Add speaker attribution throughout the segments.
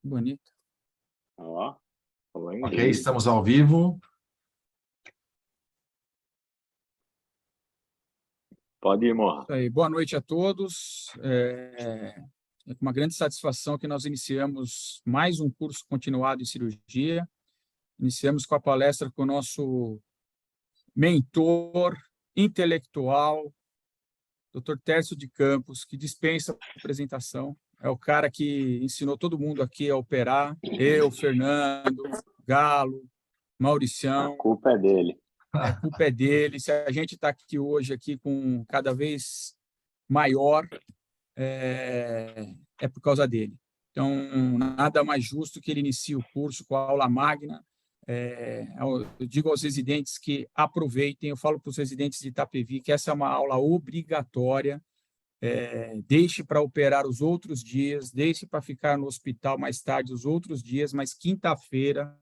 Speaker 1: Bonito.
Speaker 2: Ó,
Speaker 3: Ok, estamos ao vivo.
Speaker 2: Pode ir, Morra.
Speaker 1: Isso aí. Boa noite a todos. É com uma grande satisfação que nós iniciamos mais um curso continuado em cirurgia. Iniciamos com a palestra com o nosso mentor intelectual, Dr. Tércio de Campos, que dispensa apresentação. É o cara que ensinou todo mundo aqui a operar. Eu, Fernando, Galo, Mauricião.
Speaker 2: A culpa é dele.
Speaker 1: A culpa é dele. Se a gente está aqui hoje aqui com cada vez maior, é por causa dele. Então, nada mais justo que ele inicie o curso com a aula magna. Eu digo aos residentes que aproveitem, eu falo para os residentes de Itapevi que essa é uma aula obrigatória, deixe para operar os outros dias, deixe para ficar no hospital mais tarde os outros dias, mas quinta-feira,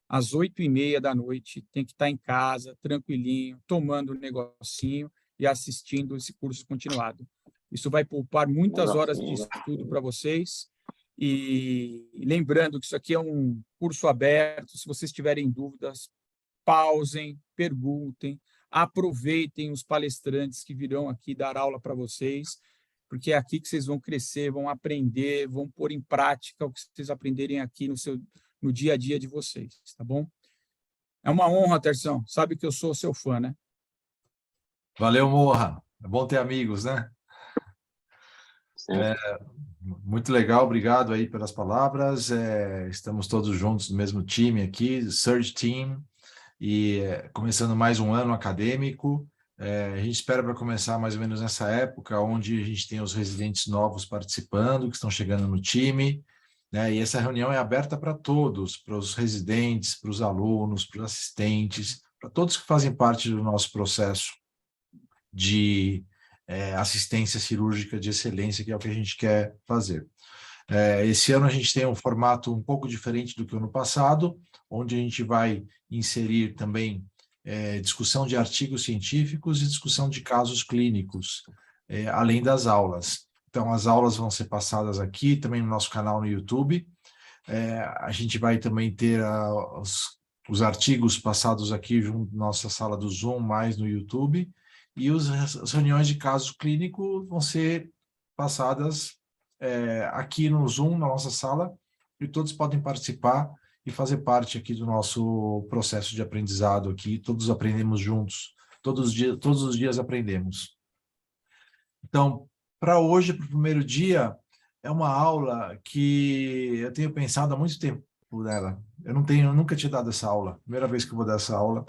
Speaker 1: às 8h30 da noite, tem que estar em casa, tranquilinho, tomando um negocinho e assistindo esse curso continuado. Isso vai poupar muitas horas de estudo para vocês. E lembrando que isso aqui é um curso aberto, se vocês tiverem dúvidas, pausem, perguntem, aproveitem os palestrantes que virão aqui dar aula para vocês, porque é aqui que vocês vão crescer, vão aprender, vão pôr em prática o que vocês aprenderem aqui no dia a dia de vocês, tá bom? É uma honra, Terção, sabe que eu sou seu fã, né?
Speaker 3: Valeu, Morra. É bom ter amigos, né? Muito legal, obrigado aí pelas palavras. Estamos todos juntos no mesmo time aqui, Surge Team, e começando mais um ano acadêmico. A gente espera para começar mais ou menos nessa época, onde a gente tem os residentes novos participando, que estão chegando no time, né? E essa reunião é aberta para todos, para os residentes, para os alunos, para os assistentes, para todos que fazem parte do nosso processo de assistência cirúrgica de excelência, que é o que a gente quer fazer. Esse ano a gente tem um formato um pouco diferente do que o ano passado, onde a gente vai inserir também discussão de artigos científicos e discussão de casos clínicos, além das aulas. Então, as aulas vão ser passadas aqui, também no nosso canal no YouTube. A gente vai também ter os artigos passados aqui junto na nossa sala do Zoom, mais no YouTube, e as reuniões de caso clínico vão ser passadas aqui no Zoom, na nossa sala, e todos podem participar e fazer parte aqui do nosso processo de aprendizado aqui. Todos aprendemos juntos, todos os dias aprendemos. Então, para hoje, para o primeiro dia, é uma aula que eu tenho pensado há muito tempo nela. Eu nunca tinha dado essa aula, primeira vez que eu vou dar essa aula.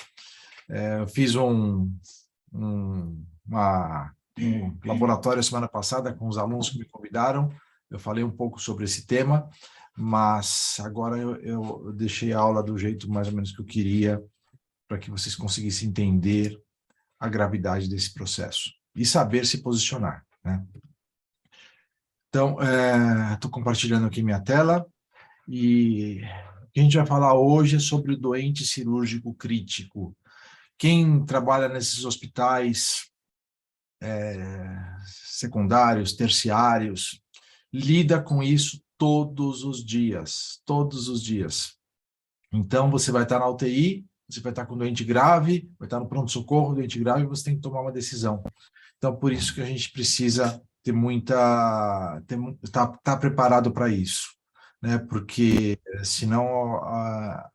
Speaker 3: Eu fiz um laboratório semana passada com os alunos que me convidaram. Eu falei um pouco sobre esse tema, mas agora eu deixei a aula do jeito mais ou menos que eu queria, para que vocês conseguissem entender a gravidade desse processo e saber se posicionar, né? Então, estou compartilhando aqui minha tela e o que a gente vai falar hoje é sobre o doente cirúrgico crítico. Quem trabalha nesses hospitais secundários, terciários, lida com isso todos os dias, todos os dias. Então, você vai estar na UTI, você vai estar com doente grave, vai estar no pronto-socorro, doente grave, você tem que tomar uma decisão. Então, por isso que a gente precisa ter tá preparado para isso, né? Porque senão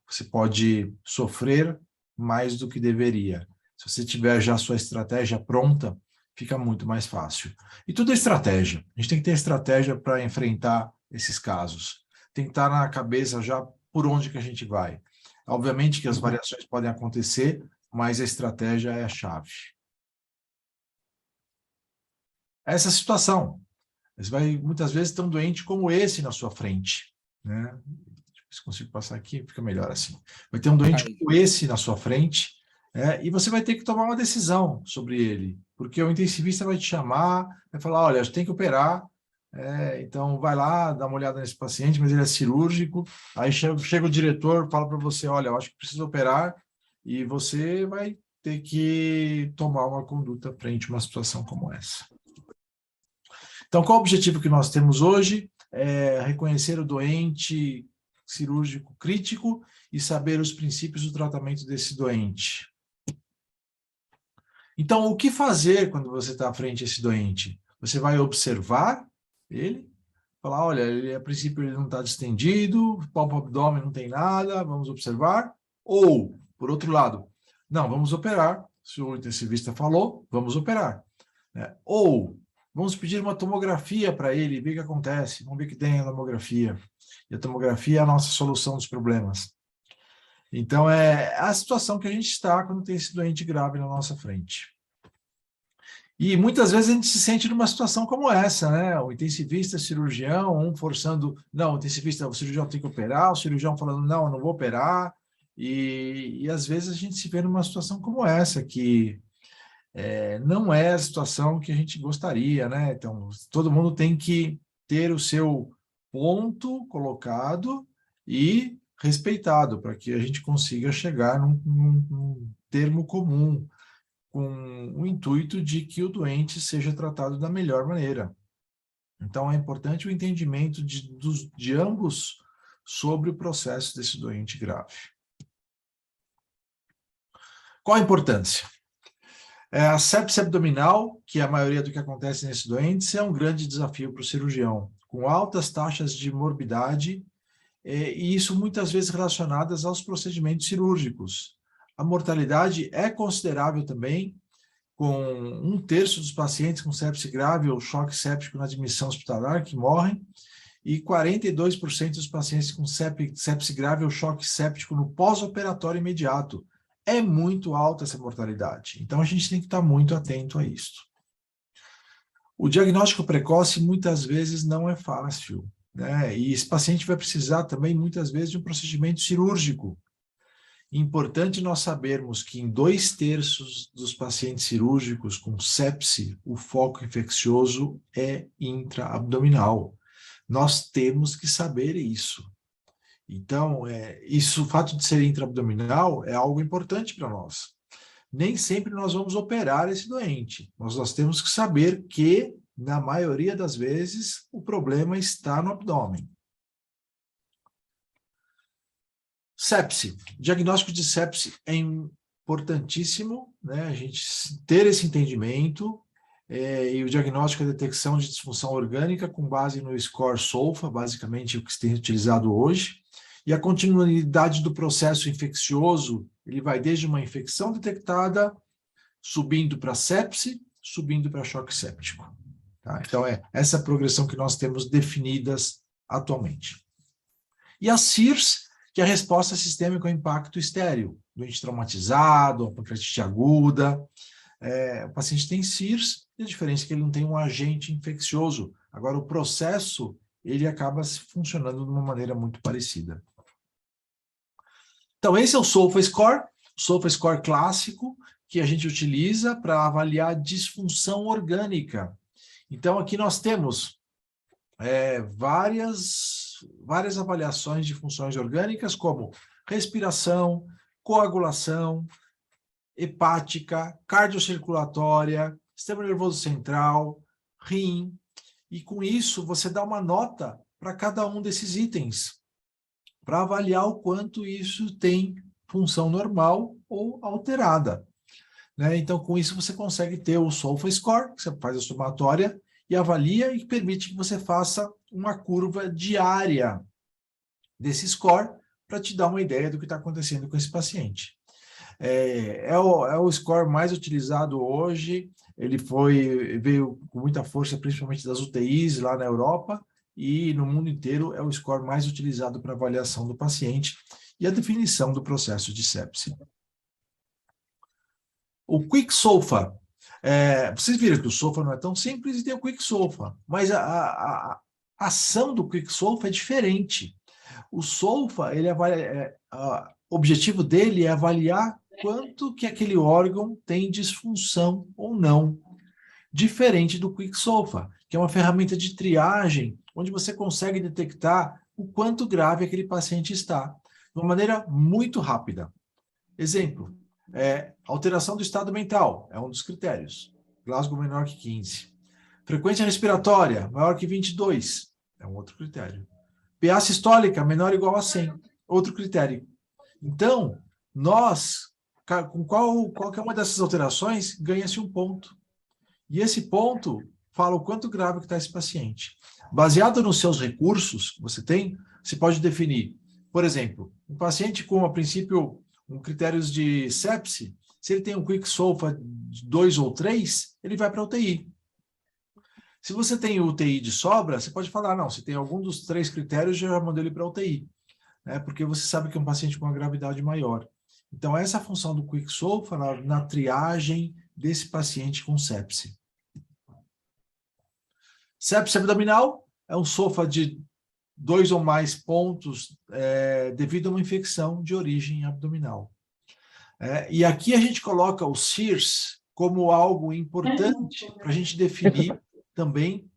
Speaker 3: você pode sofrer mais do que deveria. Se você tiver já a sua estratégia pronta, fica muito mais fácil. E tudo é estratégia. A gente tem que ter estratégia para enfrentar esses casos. Tem que estar na cabeça já por onde que a gente vai. Obviamente que as variações podem acontecer, mas a estratégia é a chave. Essa situação. Você vai, muitas vezes, ter um doente como esse na sua frente, né? Deixa eu ver se consigo passar aqui, fica melhor assim. Vai ter um doente como esse na sua frente, e você vai ter que tomar uma decisão sobre ele, porque o intensivista vai te chamar, vai falar, olha, tem que operar, então vai lá, dá uma olhada nesse paciente, mas ele é cirúrgico, aí chega o diretor, fala para você, olha, eu acho que precisa operar, e você vai ter que tomar uma conduta frente a uma situação como essa. Então, qual o objetivo que nós temos hoje? reconhecer o doente cirúrgico crítico e saber os princípios do tratamento desse doente. Então, o que fazer quando você está à frente desse doente? Você vai observar ele, falar, olha, ele, a princípio ele não está distendido, palpa o abdômen, não tem nada, vamos observar. Ou, por outro lado, não, vamos operar. Se o intensivista falou, vamos operar. Ou, vamos pedir uma tomografia para ele, ver o que acontece, vamos ver o que tem na tomografia. E a tomografia é a nossa solução dos problemas. Então, é a situação que a gente está quando tem esse doente grave na nossa frente. E muitas vezes a gente se sente numa situação como essa, né? O intensivista, cirurgião, um forçando, não, o intensivista, o cirurgião tem que operar, o cirurgião falando, não, eu não vou operar. E às vezes a gente se vê numa situação como essa, que não é a situação que a gente gostaria, né? Então, todo mundo tem que ter o seu ponto colocado e respeitado, para que a gente consiga chegar num termo comum, com o intuito de que o doente seja tratado da melhor maneira. Então, é importante o entendimento de ambos sobre o processo desse doente grave. Qual a importância? A sepse abdominal, que é a maioria do que acontece nesses doentes, é um grande desafio para o cirurgião, com altas taxas de morbidade, e isso muitas vezes relacionadas aos procedimentos cirúrgicos. A mortalidade é considerável também, com 1/3 dos pacientes com sepse grave ou choque séptico na admissão hospitalar que morrem, e 42% dos pacientes com sepse grave ou choque séptico no pós-operatório imediato. É muito alta essa mortalidade. Então, a gente tem que estar muito atento a isso. O diagnóstico precoce, muitas vezes, não é fácil, né? E esse paciente vai precisar também, muitas vezes, de um procedimento cirúrgico. Importante nós sabermos que em 2/3 dos pacientes cirúrgicos com sepse, o foco infeccioso é intraabdominal. Nós temos que saber isso. Então, o fato de ser intraabdominal é algo importante para nós. Nem sempre nós vamos operar esse doente, mas nós temos que saber que, na maioria das vezes, o problema está no abdômen. Sepse. Diagnóstico de sepse é importantíssimo, né? A gente ter esse entendimento, e o diagnóstico e a detecção de disfunção orgânica com base no score SOFA, basicamente o que se tem utilizado hoje, e a continuidade do processo infeccioso, ele vai desde uma infecção detectada, subindo para sepse, subindo para choque séptico. Tá? Então, essa progressão que nós temos definidas atualmente. E a CIRS, que é a resposta sistêmica ao impacto estéreo, doente traumatizado, pancreatite aguda. O paciente tem CIRS, e a diferença é que ele não tem um agente infeccioso. Agora, o processo, ele acaba funcionando de uma maneira muito parecida. Então, esse é o SOFA Score clássico, que a gente utiliza para avaliar disfunção orgânica. Então, aqui nós temos várias avaliações de funções orgânicas, como respiração, coagulação, hepática, cardiocirculatória, sistema nervoso central, rim, e com isso você dá uma nota para cada um desses itens, para avaliar o quanto isso tem função normal ou alterada. Né? Então, com isso você consegue ter o SOFA Score, que você faz a somatória e avalia e permite que você faça uma curva diária desse score para te dar uma ideia do que está acontecendo com esse paciente. É o score mais utilizado hoje, ele veio com muita força, principalmente das UTIs lá na Europa, e no mundo inteiro é o score mais utilizado para avaliação do paciente e a definição do processo de sepse. O Quick SOFA, vocês viram que o SOFA não é tão simples e tem o Quick SOFA, mas a ação do Quick SOFA é diferente. O SOFA, o objetivo dele é avaliar quanto que aquele órgão tem disfunção ou não, diferente do Quick SOFA, que é uma ferramenta de triagem, onde você consegue detectar o quanto grave aquele paciente está, de uma maneira muito rápida. Exemplo, alteração do estado mental, é um dos critérios. Glasgow menor que 15. Frequência respiratória, maior que 22. é um outro critério. PA sistólica menor ou igual a 100, outro critério. Então, nós, com qualquer uma dessas alterações, ganha-se um ponto. E esse ponto fala o quanto grave que está esse paciente. Baseado nos seus recursos que você tem, você pode definir, por exemplo, um paciente com, a princípio, critérios de sepse, se ele tem um quick SOFA 2 ou 3, ele vai para a UTI. Se você tem UTI de sobra, você pode falar, não, se tem algum dos 3 critérios, já mandou ele para a UTI, né? Porque você sabe que é um paciente com uma gravidade maior. Então, essa é a função do quick SOFA na triagem desse paciente com sepse. Sepse abdominal é um SOFA de 2 ou mais pontos devido a uma infecção de origem abdominal. E aqui a gente coloca o SIRS como algo importante para a gente definir também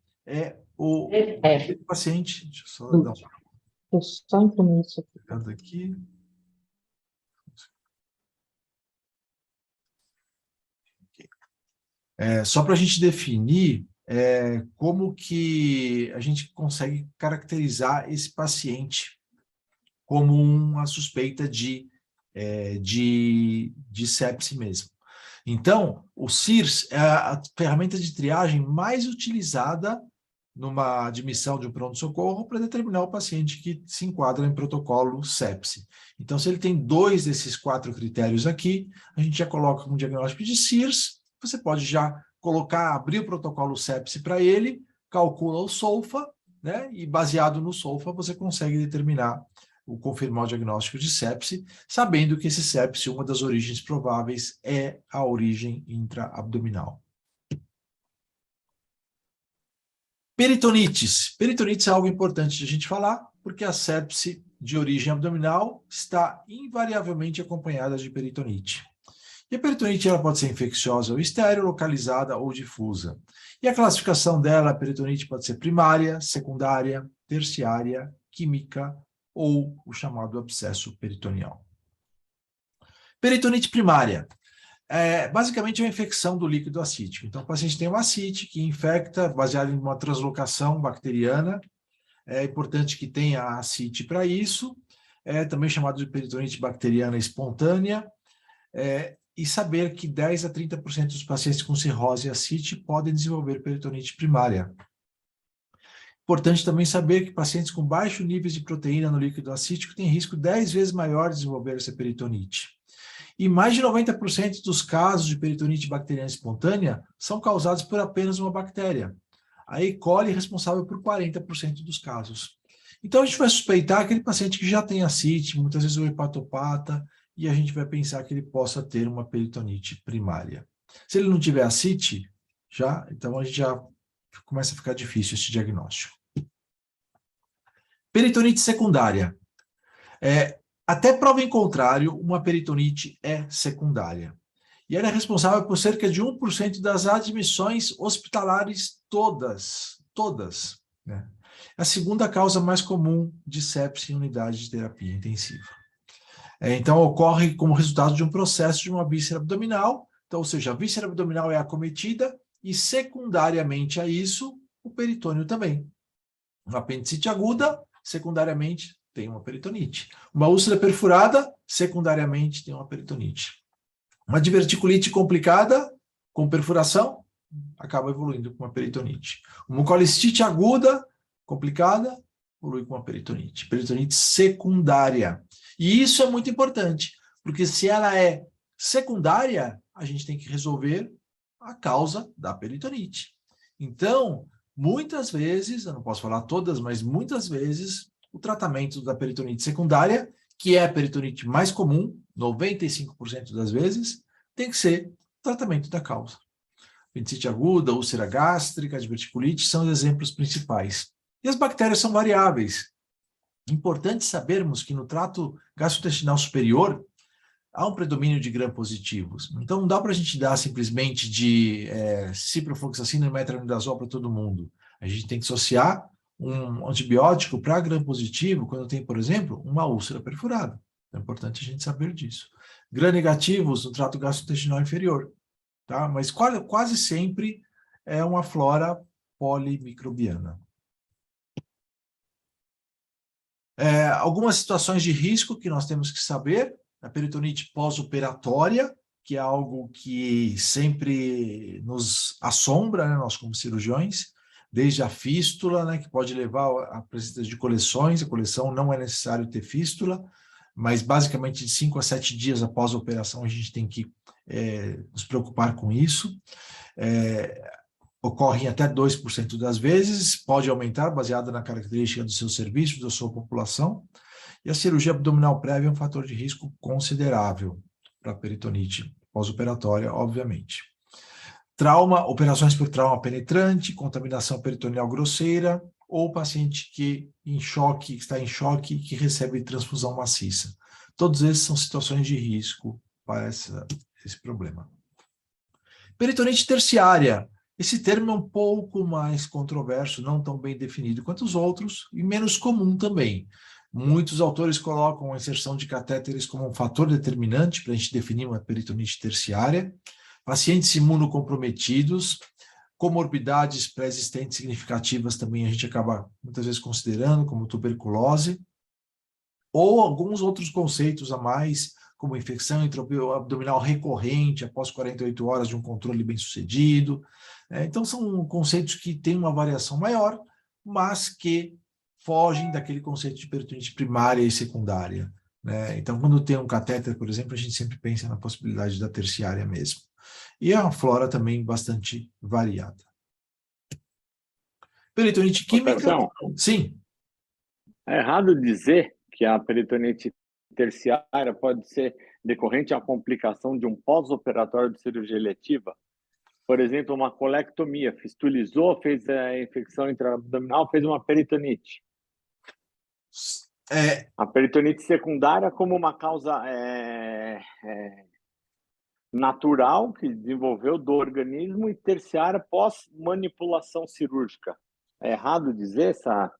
Speaker 3: o paciente. Deixa eu só dar
Speaker 4: Eu só imprimir isso
Speaker 3: uma aqui. Só para a gente definir como que a gente consegue caracterizar esse paciente como uma suspeita de sepse mesmo. Então, o SIRS é a ferramenta de triagem mais utilizada numa admissão de um pronto-socorro para determinar o paciente que se enquadra em protocolo sepse. Então, se ele tem 2 desses 4 critérios aqui, a gente já coloca um diagnóstico de SIRS, você pode já abrir o protocolo sepse para ele, calcula o SOFA, né? E baseado no SOFA, você consegue determinar confirmar o diagnóstico de sepse, sabendo que esse sepse, uma das origens prováveis, é a origem intraabdominal. Peritonites. Peritonites é algo importante de a gente falar, porque a sepse de origem abdominal está invariavelmente acompanhada de peritonite. E a peritonite ela pode ser infecciosa ou estéril, localizada ou difusa. E a classificação dela, a peritonite pode ser primária, secundária, terciária, química, ou o chamado abscesso peritoneal. Peritonite primária. Basicamente é uma infecção do líquido acítico. Então, o paciente tem uma ascite que infecta, baseado em uma translocação bacteriana. É importante que tenha a ascite para isso. É também chamado de peritonite bacteriana espontânea. E saber que 10 a 30% dos pacientes com cirrose e ascite podem desenvolver peritonite primária. Importante também saber que pacientes com baixo nível de proteína no líquido acítico têm risco 10 vezes maior de desenvolver essa peritonite. E mais de 90% dos casos de peritonite bacteriana espontânea são causados por apenas uma bactéria. A E. coli é responsável por 40% dos casos. Então, a gente vai suspeitar aquele paciente que já tem ascite, muitas vezes o hepatopata, e a gente vai pensar que ele possa ter uma peritonite primária. Se ele não tiver ascite, então a gente já começa a ficar difícil esse diagnóstico. Peritonite secundária. Até prova em contrário, uma peritonite é secundária. E ela é responsável por cerca de 1% das admissões hospitalares todas. Né? É a segunda causa mais comum de sepse em unidade de terapia intensiva. Então, ocorre como resultado de um processo de uma víscera abdominal, então, ou seja, a víscera abdominal é acometida e, secundariamente a isso, o peritônio também. Uma apendicite aguda, secundariamente, tem uma peritonite. Uma úlcera perfurada, secundariamente, tem uma peritonite. Uma diverticulite complicada, com perfuração, acaba evoluindo com uma peritonite. Uma colicite aguda, complicada, evolui com uma peritonite. Peritonite secundária. E isso é muito importante, porque se ela é secundária, a gente tem que resolver a causa da peritonite. Então, muitas vezes, eu não posso falar todas, mas muitas vezes, o tratamento da peritonite secundária, que é a peritonite mais comum, 95% das vezes, tem que ser o tratamento da causa. Apendicite aguda, úlcera gástrica, diverticulite são os exemplos principais. E as bactérias são variáveis. Importante sabermos que no trato gastrointestinal superior há um predomínio de gram-positivos. Então, não dá para a gente dar simplesmente de ciprofloxacina e metronidazol para todo mundo. A gente tem que associar um antibiótico para gram-positivo quando tem, por exemplo, uma úlcera perfurada. É importante a gente saber disso. Gram-negativos no trato gastrointestinal inferior. Tá? Mas quase sempre é uma flora polimicrobiana. Algumas situações de risco que nós temos que saber, a peritonite pós-operatória, que é algo que sempre nos assombra, né, nós como cirurgiões, desde a fístula, né, que pode levar a presença de coleções, a coleção não é necessário ter fístula, mas basicamente de 5 a 7 dias após a operação a gente tem que nos preocupar com isso. Ocorre em até 2% das vezes, pode aumentar baseado na característica do seu serviço, da sua população, e a cirurgia abdominal prévia é um fator de risco considerável para a peritonite pós-operatória, obviamente. Trauma, operações por trauma penetrante, contaminação peritoneal grosseira, ou paciente que está em choque, que recebe transfusão maciça. Todos esses são situações de risco para esse problema. Peritonite terciária. Esse termo é um pouco mais controverso, não tão bem definido quanto os outros, e menos comum também. Muitos autores colocam a inserção de catéteres como um fator determinante para a gente definir uma peritonite terciária. Pacientes imunocomprometidos, comorbidades pré-existentes significativas também a gente acaba muitas vezes considerando, como tuberculose, ou alguns outros conceitos a mais, como infecção intraabdominal recorrente após 48 horas de um controle bem-sucedido. Então, são conceitos que têm uma variação maior, mas que fogem daquele conceito de peritonite primária e secundária, né? Então, quando tem um catéter, por exemplo, a gente sempre pensa na possibilidade da terciária mesmo. E é uma flora também bastante variada. Peritonite química?
Speaker 2: Professor,
Speaker 3: Sim.
Speaker 2: é errado dizer que a peritonite terciária pode ser decorrente à complicação de um pós-operatório de cirurgia eletiva? Por exemplo, uma colectomia, fistulizou, fez a infecção intraabdominal, fez uma peritonite. A peritonite secundária como uma causa natural que desenvolveu do organismo e terciária pós-manipulação cirúrgica. É errado dizer essa...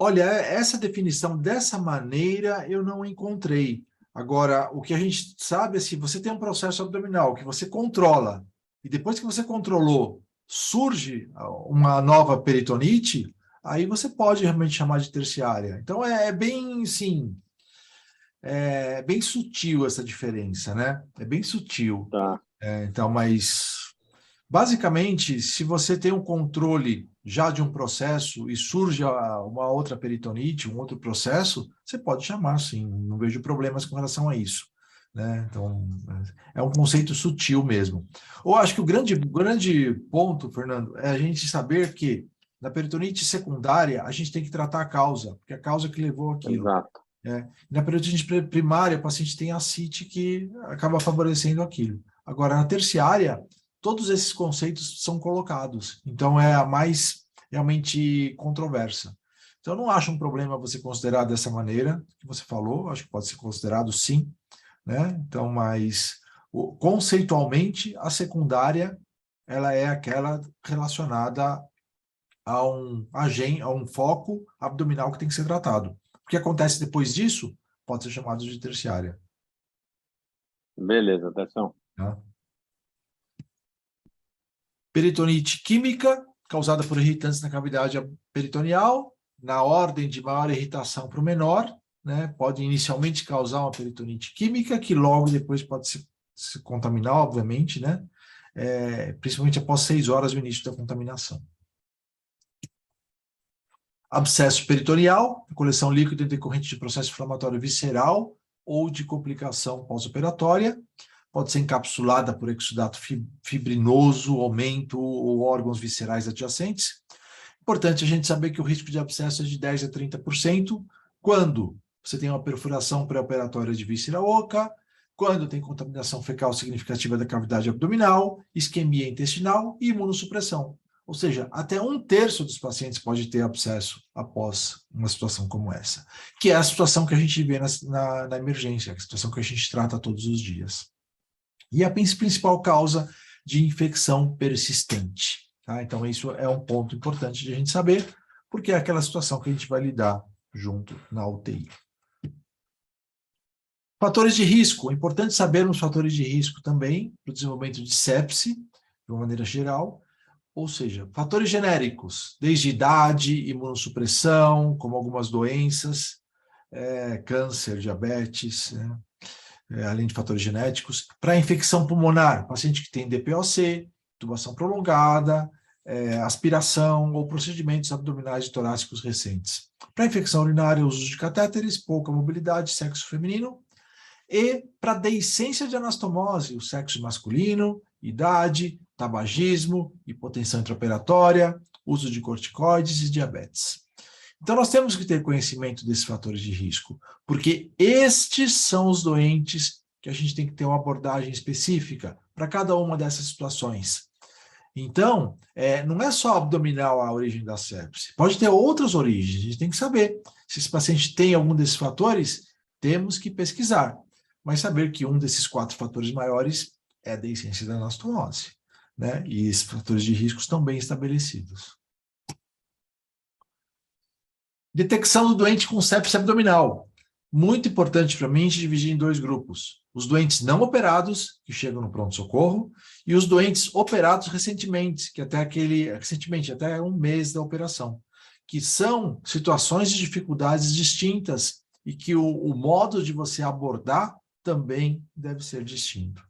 Speaker 3: Olha, essa definição dessa maneira eu não encontrei. Agora, o que a gente sabe é se você tem um processo abdominal que você controla, e depois que você controlou, surge uma nova peritonite, aí você pode realmente chamar de terciária. Então, bem, sim, é bem sutil essa diferença, né? É bem sutil.
Speaker 2: Tá.
Speaker 3: Então, mas, basicamente, se você tem um controle já de um processo e surge uma outra peritonite, um outro processo, você pode chamar, sim. Não vejo problemas com relação a isso, né? Então, é um conceito sutil mesmo. Eu acho que o grande ponto, Fernando, é a gente saber que na peritonite secundária a gente tem que tratar a causa, porque é a causa que levou aquilo.
Speaker 2: Exato.
Speaker 3: Na peritonite primária, o paciente tem ascite que acaba favorecendo aquilo. Agora, na terciária, todos esses conceitos são colocados. Então, é a mais realmente controversa. Então, eu não acho um problema você considerar dessa maneira que você falou, acho que pode ser considerado sim, né? Então, mas conceitualmente, a secundária, ela é aquela relacionada a um foco abdominal que tem que ser tratado. O que acontece depois disso pode ser chamado de terciária.
Speaker 2: Beleza, atenção.
Speaker 3: Tá? Peritonite química, causada por irritantes na cavidade peritoneal, na ordem de maior irritação para o menor, né? Pode inicialmente causar uma peritonite química, que logo depois pode se contaminar, obviamente, né? Principalmente após 6 horas do início da contaminação. Abscesso peritoneal, coleção líquida decorrente de processo inflamatório visceral ou de complicação pós-operatória. Pode ser encapsulada por exudato fibrinoso, aumento ou órgãos viscerais adjacentes. Importante a gente saber que o risco de abscesso é de 10% a 30% quando você tem uma perfuração pré-operatória de víscera oca, quando tem contaminação fecal significativa da cavidade abdominal, isquemia intestinal e imunossupressão. Ou seja, até 1/3 dos pacientes pode ter abscesso após uma situação como essa, que é a situação que a gente vê na emergência, a situação que a gente trata todos os dias. E a principal causa de infecção persistente. Tá? Então, isso é um ponto importante de a gente saber, porque é aquela situação que a gente vai lidar junto na UTI. Fatores de risco. É importante sabermos fatores de risco também para o desenvolvimento de sepse, de uma maneira geral. Ou seja, fatores genéricos, desde idade, imunossupressão, como algumas doenças, câncer, diabetes, né? Além de fatores genéticos. Para infecção pulmonar, paciente que tem DPOC, tubação prolongada, aspiração ou procedimentos abdominais e torácicos recentes. Para infecção urinária, uso de catéteres, pouca mobilidade, sexo feminino. E para deiscência de anastomose, o sexo masculino, idade, tabagismo, hipotensão intraoperatória, uso de corticoides e diabetes. Então, nós temos que ter conhecimento desses fatores de risco, porque estes são os doentes que a gente tem que ter uma abordagem específica para cada uma dessas situações. Então, não é só abdominal a origem da sepse, pode ter outras origens, a gente tem que saber. Se esse paciente tem algum desses fatores, temos que pesquisar, mas saber que um desses 4 fatores maiores é a deiscência da anastomose, né? E esses fatores de risco estão bem estabelecidos. Detecção do doente com sepse abdominal. Muito importante para mim dividir em 2 grupos. Os doentes não operados, que chegam no pronto-socorro, e os doentes operados recentemente, que até 1 mês da operação, que são situações de dificuldades distintas e que o modo de você abordar também deve ser distinto.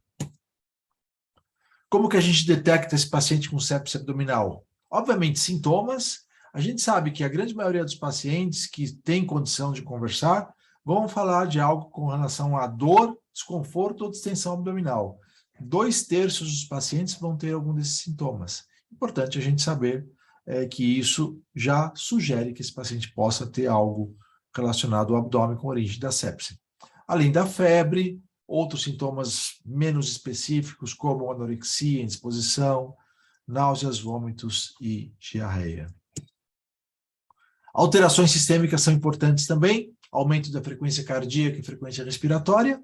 Speaker 3: Como que a gente detecta esse paciente com sepse abdominal? Obviamente, sintomas. A gente sabe que a grande maioria dos pacientes que tem condição de conversar vão falar de algo com relação a dor, desconforto ou distensão abdominal. 2/3 dos pacientes vão ter algum desses sintomas. Importante a gente saber que isso já sugere que esse paciente possa ter algo relacionado ao abdômen com origem da sepse. Além da febre, outros sintomas menos específicos, como anorexia, indisposição, náuseas, vômitos e diarreia. Alterações sistêmicas são importantes também, aumento da frequência cardíaca e frequência respiratória,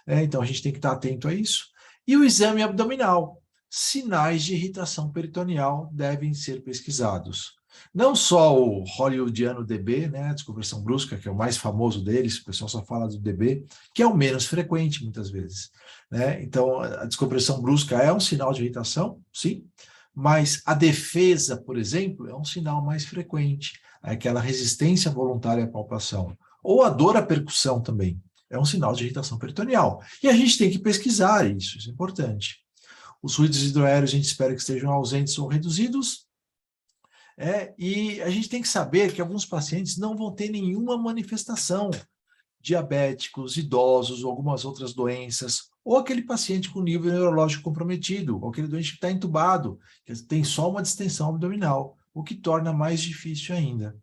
Speaker 3: então a gente tem que estar atento a isso. E o exame abdominal, sinais de irritação peritoneal devem ser pesquisados. Não só o hollywoodiano DB, né, desconversão brusca, que é o mais famoso deles, o pessoal só fala do DB, que é o menos frequente muitas vezes, né? Então, a descompressão brusca é um sinal de irritação, sim, mas a defesa, por exemplo, é um sinal mais frequente, aquela resistência voluntária à palpação, ou a dor à percussão também, é um sinal de irritação peritoneal. E a gente tem que pesquisar isso é importante. Os ruídos hidroaéreos a gente espera que estejam ausentes ou reduzidos, e a gente tem que saber que alguns pacientes não vão ter nenhuma manifestação, diabéticos, idosos, ou algumas outras doenças, ou aquele paciente com nível neurológico comprometido, ou aquele doente que está entubado, que tem só uma distensão abdominal, o que torna mais difícil ainda.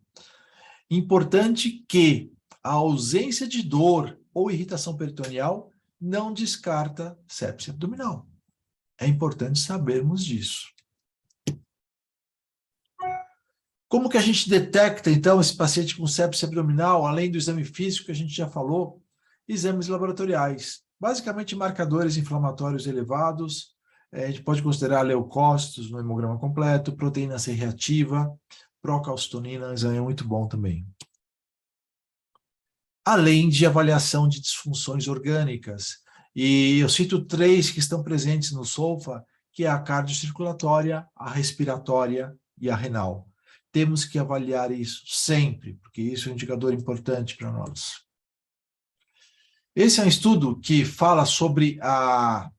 Speaker 3: Importante que a ausência de dor ou irritação peritoneal não descarta sepse abdominal. É importante sabermos disso. Como que a gente detecta, então, esse paciente com sepse abdominal, além do exame físico que a gente já falou, exames laboratoriais. Basicamente, marcadores inflamatórios elevados, a gente pode considerar leucócitos no hemograma completo, proteína C reativa, procalcitonina, exame é muito bom também. Além de avaliação de disfunções orgânicas. E eu cito 3 que estão presentes no SOFA, que é a cardiocirculatória, a respiratória e a renal. Temos que avaliar isso sempre, porque isso é um indicador importante para nós. Esse é um estudo que fala sobre a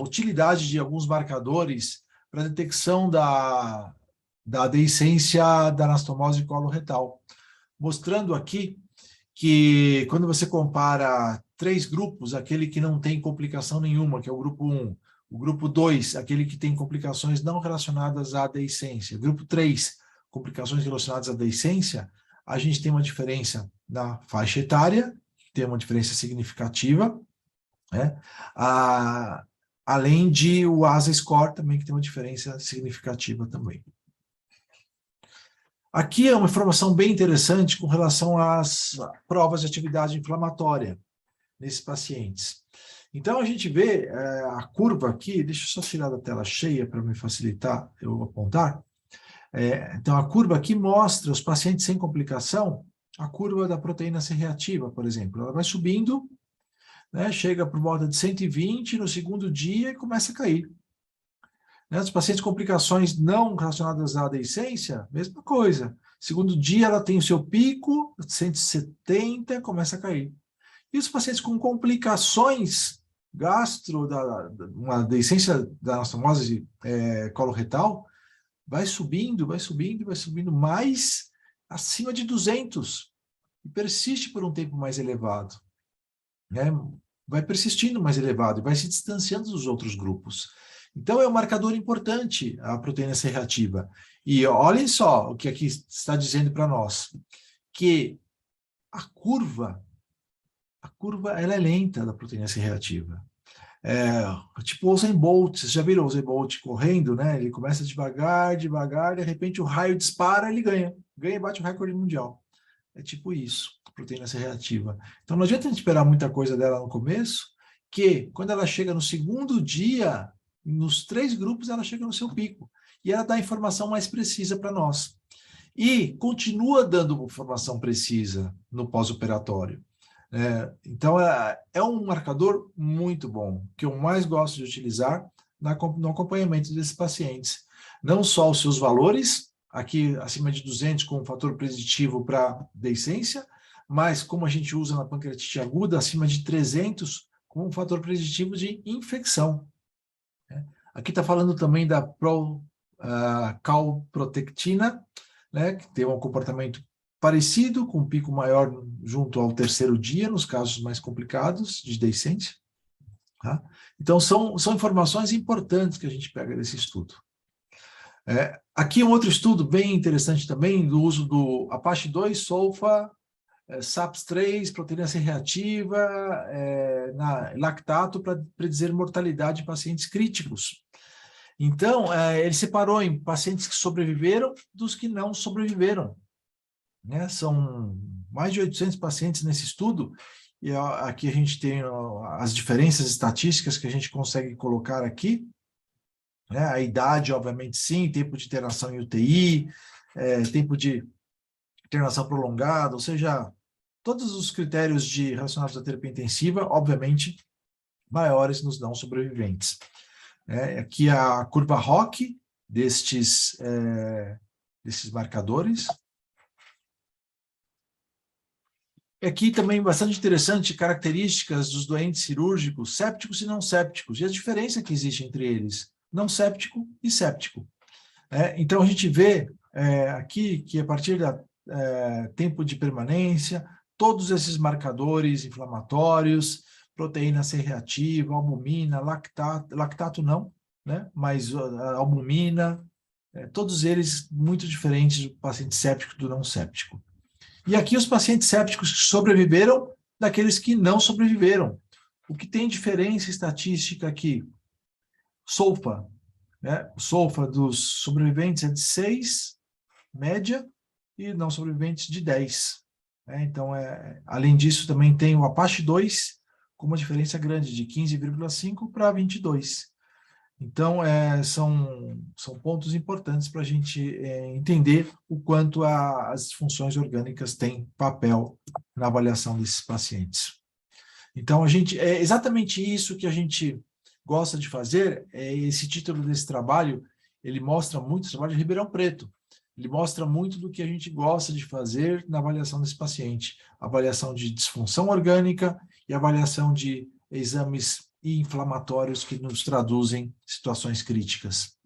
Speaker 3: utilidade de alguns marcadores para a detecção da deiscência da anastomose coloretal, mostrando aqui que quando você compara 3 grupos, aquele que não tem complicação nenhuma, que é o grupo 1, o grupo 2, aquele que tem complicações não relacionadas à deiscência. Grupo 3, complicações relacionadas à deiscência, a gente tem uma diferença na faixa etária, tem uma diferença significativa, né? Além de o ASA score também, que tem uma diferença significativa também. Aqui é uma informação bem interessante com relação às provas de atividade inflamatória nesses pacientes. Então, a gente vê a curva aqui, deixa eu só tirar da tela cheia para me facilitar eu apontar. Então, a curva aqui mostra os pacientes sem complicação, a curva da proteína C reativa, por exemplo. Ela vai subindo, né, chega por volta de 120 no segundo dia e começa a cair. Os pacientes com complicações não relacionadas à deiscência, mesma coisa. Segundo dia, ela tem o seu pico, 170, começa a cair. E os pacientes com complicações uma deiscência da anastomose coloretal, vai subindo mais acima de 200 e persiste por um tempo mais elevado, né? Vai persistindo mais elevado e vai se distanciando dos outros grupos. Então, é um marcador importante a proteína C reativa. E olhem só o que aqui está dizendo para nós, que a curva ela é lenta da proteína C reativa. Tipo o Usain Bolt, vocês já viram o Usain Bolt correndo, né? Ele começa devagar, de repente o raio dispara, ele ganha e bate o recorde mundial. É tipo isso, proteína C reativa. Então não adianta a gente esperar muita coisa dela no começo, que quando ela chega no segundo dia, nos 3 grupos ela chega no seu pico, e ela dá informação mais precisa para nós. E continua dando informação precisa no pós-operatório. Então, é um marcador muito bom, que eu mais gosto de utilizar no acompanhamento desses pacientes. Não só os seus valores, aqui acima de 200 como fator preditivo para deiscência, mas como a gente usa na pancreatite aguda, acima de 300 como fator preditivo de infecção. Aqui está falando também da calprotectina, né, que tem um comportamento parecido, com um pico maior junto ao 3º dia, nos casos mais complicados de deiscência. Tá? Então, são informações importantes que a gente pega desse estudo. Aqui um outro estudo bem interessante também, do uso do Apache 2, sulfa, SAPS3, proteína C reativa, lactato, para predizer mortalidade de pacientes críticos. Então, ele separou em pacientes que sobreviveram dos que não sobreviveram. Né? São mais de 800 pacientes nesse estudo, e aqui a gente tem as diferenças estatísticas que a gente consegue colocar aqui. Né? A idade, obviamente, sim, tempo de internação em UTI, tempo de internação prolongada, ou seja, todos os critérios relacionados à terapia intensiva, obviamente, maiores nos não sobreviventes. Aqui a curva ROC destes marcadores. Aqui também bastante interessante, características dos doentes cirúrgicos, sépticos e não sépticos, e a diferença que existe entre eles, não séptico e séptico. Então, a gente vê aqui que a partir da tempo de permanência, todos esses marcadores inflamatórios, proteína C reativa, albumina, lactato não, né? Mas a albumina, todos eles muito diferentes do paciente séptico do não séptico. E aqui os pacientes sépticos que sobreviveram daqueles que não sobreviveram. O que tem diferença estatística aqui? Sulfa. Né? O sulfa dos sobreviventes é de 6, média, e não sobreviventes de 10. Então, além disso, também tem o Apache 2, com uma diferença grande, de 15,5 para 22. Então, são pontos importantes para a gente entender o quanto as disfunções orgânicas têm papel na avaliação desses pacientes. Então, é exatamente isso que a gente gosta de fazer. Esse título desse trabalho, ele mostra muito o trabalho de Ribeirão Preto. Ele mostra muito do que a gente gosta de fazer na avaliação desse paciente. Avaliação de disfunção orgânica e avaliação de exames inflamatórios que nos traduzem situações críticas.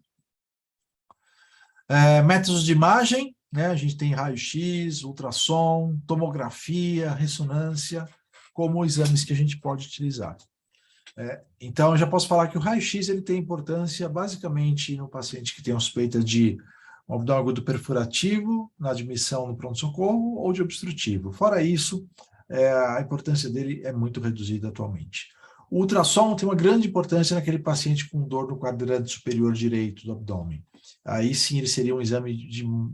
Speaker 3: Métodos de imagem, né? A gente tem raio-x, ultrassom, tomografia, ressonância, como exames que a gente pode utilizar. Então, eu já posso falar que o raio-x ele tem importância basicamente no paciente que tem uma suspeita de um abdômen agudo perfurativo, na admissão no pronto-socorro ou de obstrutivo. Fora isso, a importância dele é muito reduzida atualmente. O ultrassom tem uma grande importância naquele paciente com dor no quadrante superior direito do abdômen. Aí sim ele seria um exame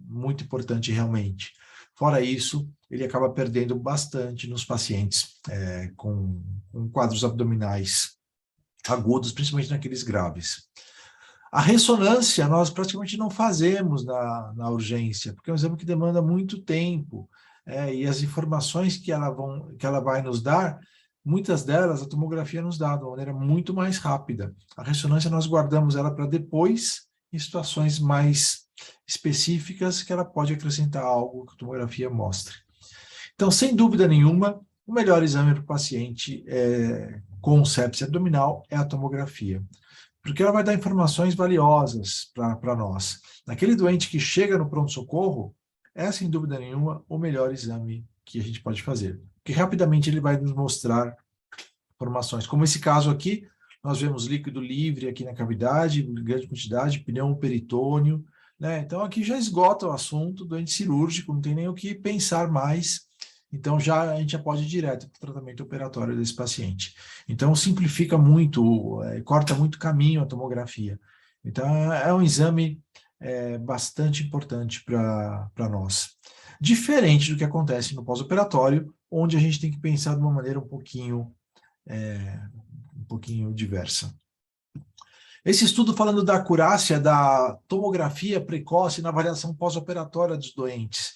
Speaker 3: muito importante realmente. Fora isso, ele acaba perdendo bastante nos pacientes com quadros abdominais agudos, principalmente naqueles graves. A ressonância nós praticamente não fazemos na urgência, porque é um exame que demanda muito tempo, e as informações que ela vai nos dar, muitas delas a tomografia nos dá de uma maneira muito mais rápida. A ressonância nós guardamos ela para depois, em situações mais específicas que ela pode acrescentar algo que a tomografia mostre. Então, sem dúvida nenhuma, o melhor exame para o paciente com sepse abdominal é a tomografia, porque ela vai dar informações valiosas para nós. Naquele doente que chega no pronto-socorro, é, sem dúvida nenhuma, o melhor exame que a gente pode fazer, porque rapidamente ele vai nos mostrar informações. Como esse caso aqui, nós vemos líquido livre aqui na cavidade, em grande quantidade, pneumoperitônio, né? Então, aqui já esgota o assunto, doente cirúrgico, não tem nem o que pensar mais. Então, a gente já pode ir direto para o tratamento operatório desse paciente. Então, simplifica muito, corta muito caminho a tomografia. Então, é um exame bastante importante para nós. Diferente do que acontece no pós-operatório, onde a gente tem que pensar de uma maneira um pouquinho diversa. Esse estudo falando da acurácia da tomografia precoce na avaliação pós-operatória dos doentes.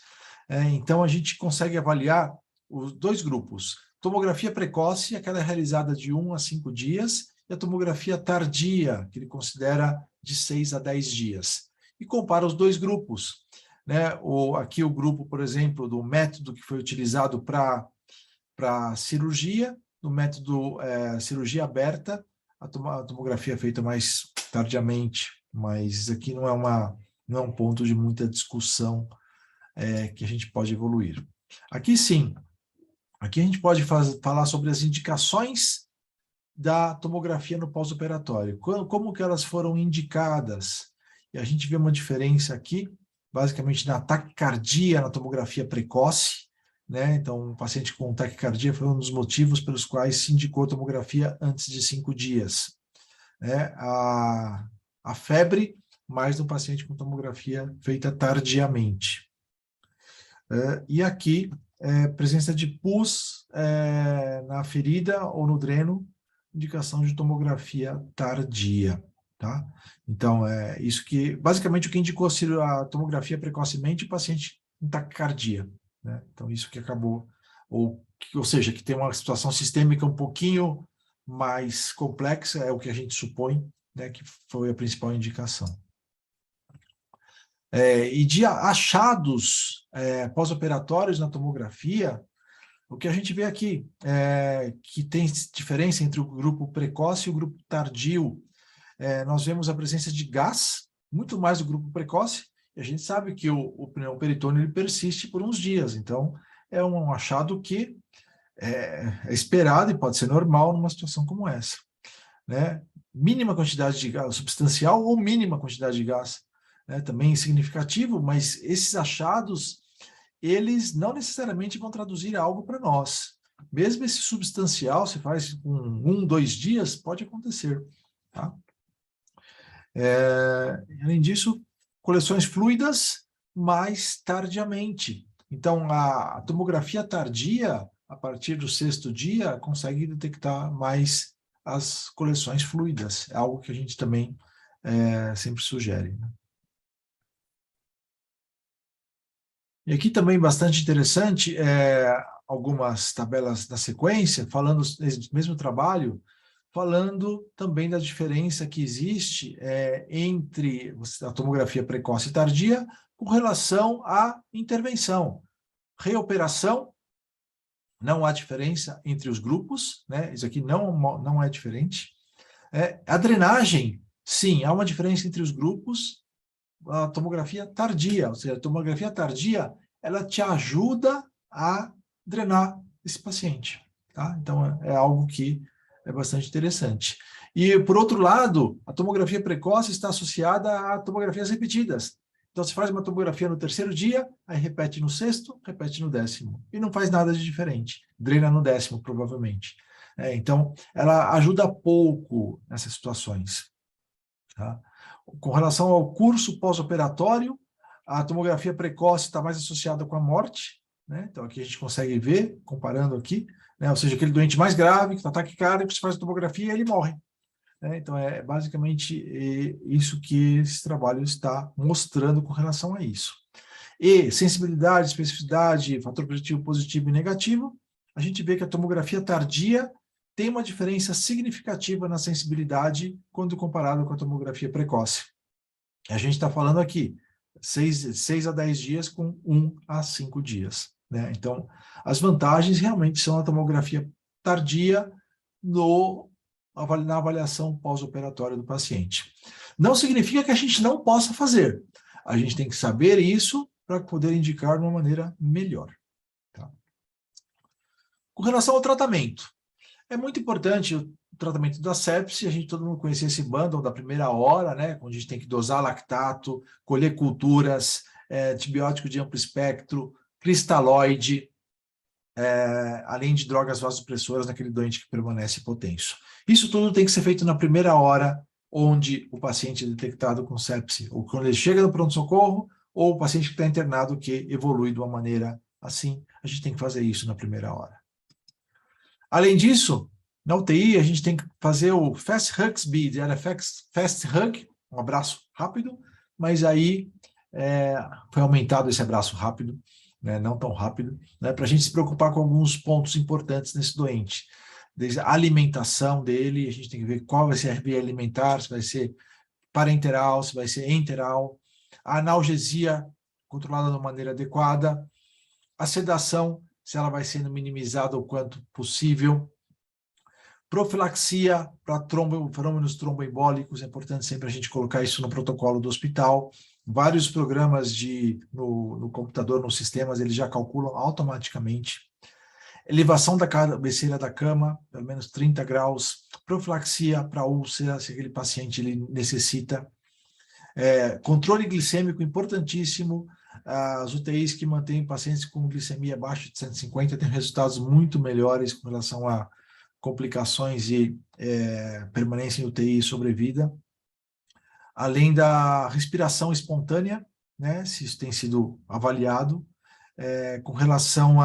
Speaker 3: Então, a gente consegue avaliar os dois grupos. Tomografia precoce, aquela realizada de 1 a 5 dias, e a tomografia tardia, que ele considera de 6 a 10 dias. E compara os dois grupos. Né? Aqui o grupo, por exemplo, do método que foi utilizado para cirurgia, no método cirurgia aberta, a tomografia é feita mais tardiamente, mas aqui não é um ponto de muita discussão que a gente pode evoluir. Aqui sim, aqui a gente pode falar sobre as indicações da tomografia no pós-operatório, como que elas foram indicadas, e a gente vê uma diferença aqui, basicamente na taquicardia na tomografia precoce, né? Então, o paciente com taquicardia foi um dos motivos pelos quais se indicou a tomografia antes de 5 dias. Né? A febre, mais no paciente com tomografia feita tardiamente. E aqui, presença de pus na ferida ou no dreno, indicação de tomografia tardia. Tá? Então, isso que, basicamente, o que indicou a tomografia precocemente, o paciente com taquicardia. Né? Então, isso que acabou, ou seja, que tem uma situação sistêmica um pouquinho mais complexa, é o que a gente supõe, né, que foi a principal indicação. E de achados pós-operatórios na tomografia, o que a gente vê aqui é que tem diferença entre o grupo precoce e o grupo tardio. Nós vemos a presença de gás, muito mais do grupo precoce, e a gente sabe que o pneumoperitônio ele persiste por uns dias, então é um achado que é esperado e pode ser normal numa situação como essa. Né? Mínima quantidade de gás, substancial ou mínima quantidade de gás, né? Também significativo, mas esses achados, eles não necessariamente vão traduzir algo para nós. Mesmo esse substancial, se faz com 1, 2 dias, pode acontecer. Tá? Além disso, coleções fluidas mais tardiamente. Então, a tomografia tardia, a partir do 6º dia, consegue detectar mais as coleções fluidas. É algo que a gente também sempre sugere. Né? E aqui também bastante interessante, algumas tabelas na sequência, falando desse mesmo trabalho, falando também da diferença que existe entre a tomografia precoce e tardia com relação à intervenção. Reoperação, não há diferença entre os grupos, né? Isso aqui não é diferente. A drenagem, sim, há uma diferença entre os grupos. A tomografia tardia, ou seja, a tomografia tardia, ela te ajuda a drenar esse paciente. Tá? Então, é algo que é bastante interessante. E, por outro lado, a tomografia precoce está associada a tomografias repetidas. Então, você faz uma tomografia no 3º dia, aí repete no 6º, repete no 10º. E não faz nada de diferente. Drena no 10º, provavelmente. Então, ela ajuda pouco nessas situações. Tá? Com relação ao curso pós-operatório, a tomografia precoce está mais associada com a morte. Né? Então, aqui a gente consegue ver, comparando aqui, né? Ou seja, aquele doente mais grave, que está taquicárdico, você faz a tomografia e ele morre. Então, é basicamente isso que esse trabalho está mostrando com relação a isso. E sensibilidade, especificidade, fator preditivo positivo e negativo, a gente vê que a tomografia tardia tem uma diferença significativa na sensibilidade quando comparado com a tomografia precoce. A gente está falando aqui, 6 a 10 dias com 1 a 5 dias. Né? Então, as vantagens realmente são a tomografia tardia na avaliação pós-operatória do paciente. Não significa que a gente não possa fazer. A gente tem que saber isso para poder indicar de uma maneira melhor. Tá? Com relação ao tratamento, é muito importante o tratamento da sepse, todo mundo conhecia esse bundle da primeira hora, né, onde a gente tem que dosar lactato, colher culturas, antibiótico de amplo espectro, cristalóide, além de drogas vasopressoras naquele doente que permanece hipotenso. Isso tudo tem que ser feito na primeira hora, onde o paciente é detectado com sepse, ou quando ele chega no pronto-socorro, ou o paciente que está internado que evolui de uma maneira assim, a gente tem que fazer isso na primeira hora. Além disso, na UTI, a gente tem que fazer o Fast Hug Speed, Fast Hug, um abraço rápido, mas aí foi aumentado esse abraço rápido, né, não tão rápido, né, para a gente se preocupar com alguns pontos importantes nesse doente. Desde a alimentação dele, a gente tem que ver qual vai ser a via alimentar, se vai ser parenteral, se vai ser enteral, a analgesia controlada de uma maneira adequada, a sedação, se ela vai sendo minimizada o quanto possível, profilaxia para fenômenos tromboembólicos, é importante sempre a gente colocar isso no protocolo do hospital. Vários programas no computador, nos sistemas, eles já calculam automaticamente. Elevação da cabeceira da cama, pelo menos 30 graus. Profilaxia para úlcera, se aquele paciente ele necessita. Controle glicêmico, importantíssimo. As UTIs que mantêm pacientes com glicemia abaixo de 150 têm resultados muito melhores com relação a complicações e permanência em UTI e sobrevida. Além da respiração espontânea, né, se isso tem sido avaliado, com relação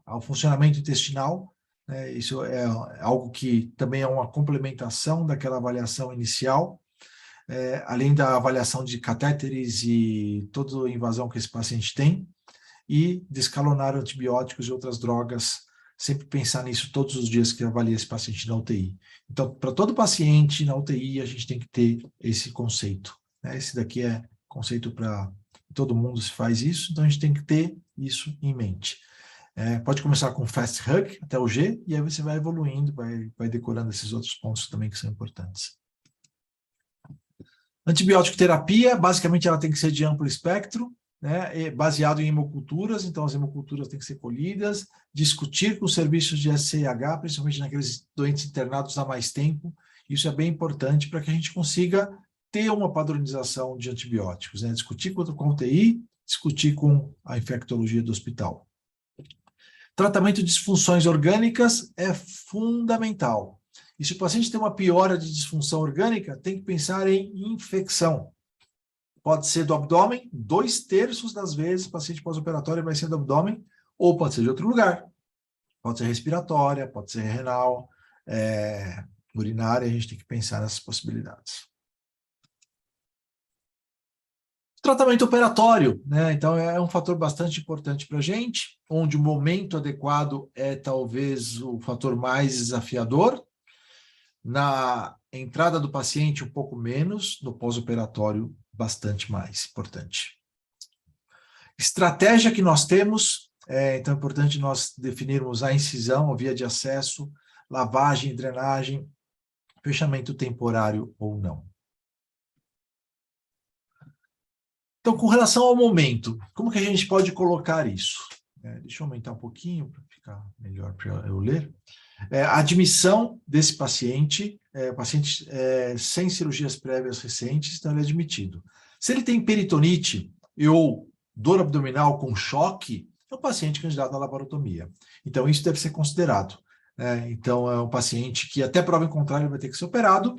Speaker 3: ao funcionamento intestinal, né, isso é algo que também é uma complementação daquela avaliação inicial, além da avaliação de catéteres e toda a invasão que esse paciente tem, e descalonar antibióticos e outras drogas, sempre pensar nisso todos os dias que avalia esse paciente na UTI. Então, para todo paciente na UTI, a gente tem que ter esse conceito. Né? Esse daqui é conceito para todo mundo se faz isso, então a gente tem que ter isso em mente. Pode começar com Fast Hug até o G, e aí você vai evoluindo, vai decorando esses outros pontos também que são importantes. Antibiótico terapia, basicamente ela tem que ser de amplo espectro, né, baseado em hemoculturas, então as hemoculturas têm que ser colhidas, discutir com os serviços de SCIH, principalmente naqueles doentes internados há mais tempo, isso é bem importante para que a gente consiga ter uma padronização de antibióticos, né, discutir com a UTI, discutir com a infectologia do hospital. Tratamento de disfunções orgânicas é fundamental. E se o paciente tem uma piora de disfunção orgânica, tem que pensar em infecção. Pode ser do abdômen, 2/3 das vezes o paciente pós-operatório vai ser do abdômen, ou pode ser de outro lugar. Pode ser respiratória, pode ser renal, urinária, a gente tem que pensar nessas possibilidades. Tratamento operatório, né? Então é um fator bastante importante para a gente, onde o momento adequado é talvez o fator mais desafiador. Na entrada do paciente, um pouco menos, no pós-operatório, bastante mais importante. Estratégia que nós temos, então é importante nós definirmos a incisão, a via de acesso, lavagem, drenagem, fechamento temporário ou não. Então, com relação ao momento, como que a gente pode colocar isso? Deixa eu aumentar um pouquinho para ficar melhor para eu ler. A admissão desse paciente, paciente sem cirurgias prévias recentes, então ele é admitido. Se ele tem peritonite ou dor abdominal com choque, é um paciente candidato à laparotomia. Então, isso deve ser considerado. Então, é um paciente que, até prova em contrário, vai ter que ser operado.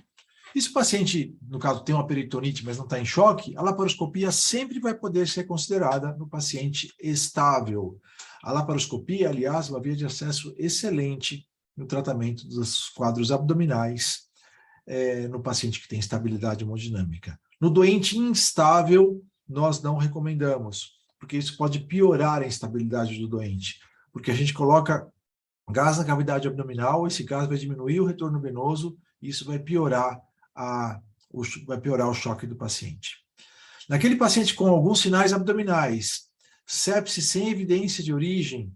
Speaker 3: E se o paciente, no caso, tem uma peritonite, mas não está em choque, a laparoscopia sempre vai poder ser considerada no paciente estável. A laparoscopia, aliás, é uma via de acesso excelente no tratamento dos quadros abdominais no paciente que tem estabilidade hemodinâmica. No doente instável, nós não recomendamos, porque isso pode piorar a instabilidade do doente, porque a gente coloca gás na cavidade abdominal, esse gás vai diminuir o retorno venoso, e isso vai piorar o choque do paciente. Naquele paciente com alguns sinais abdominais, sepse sem evidência de origem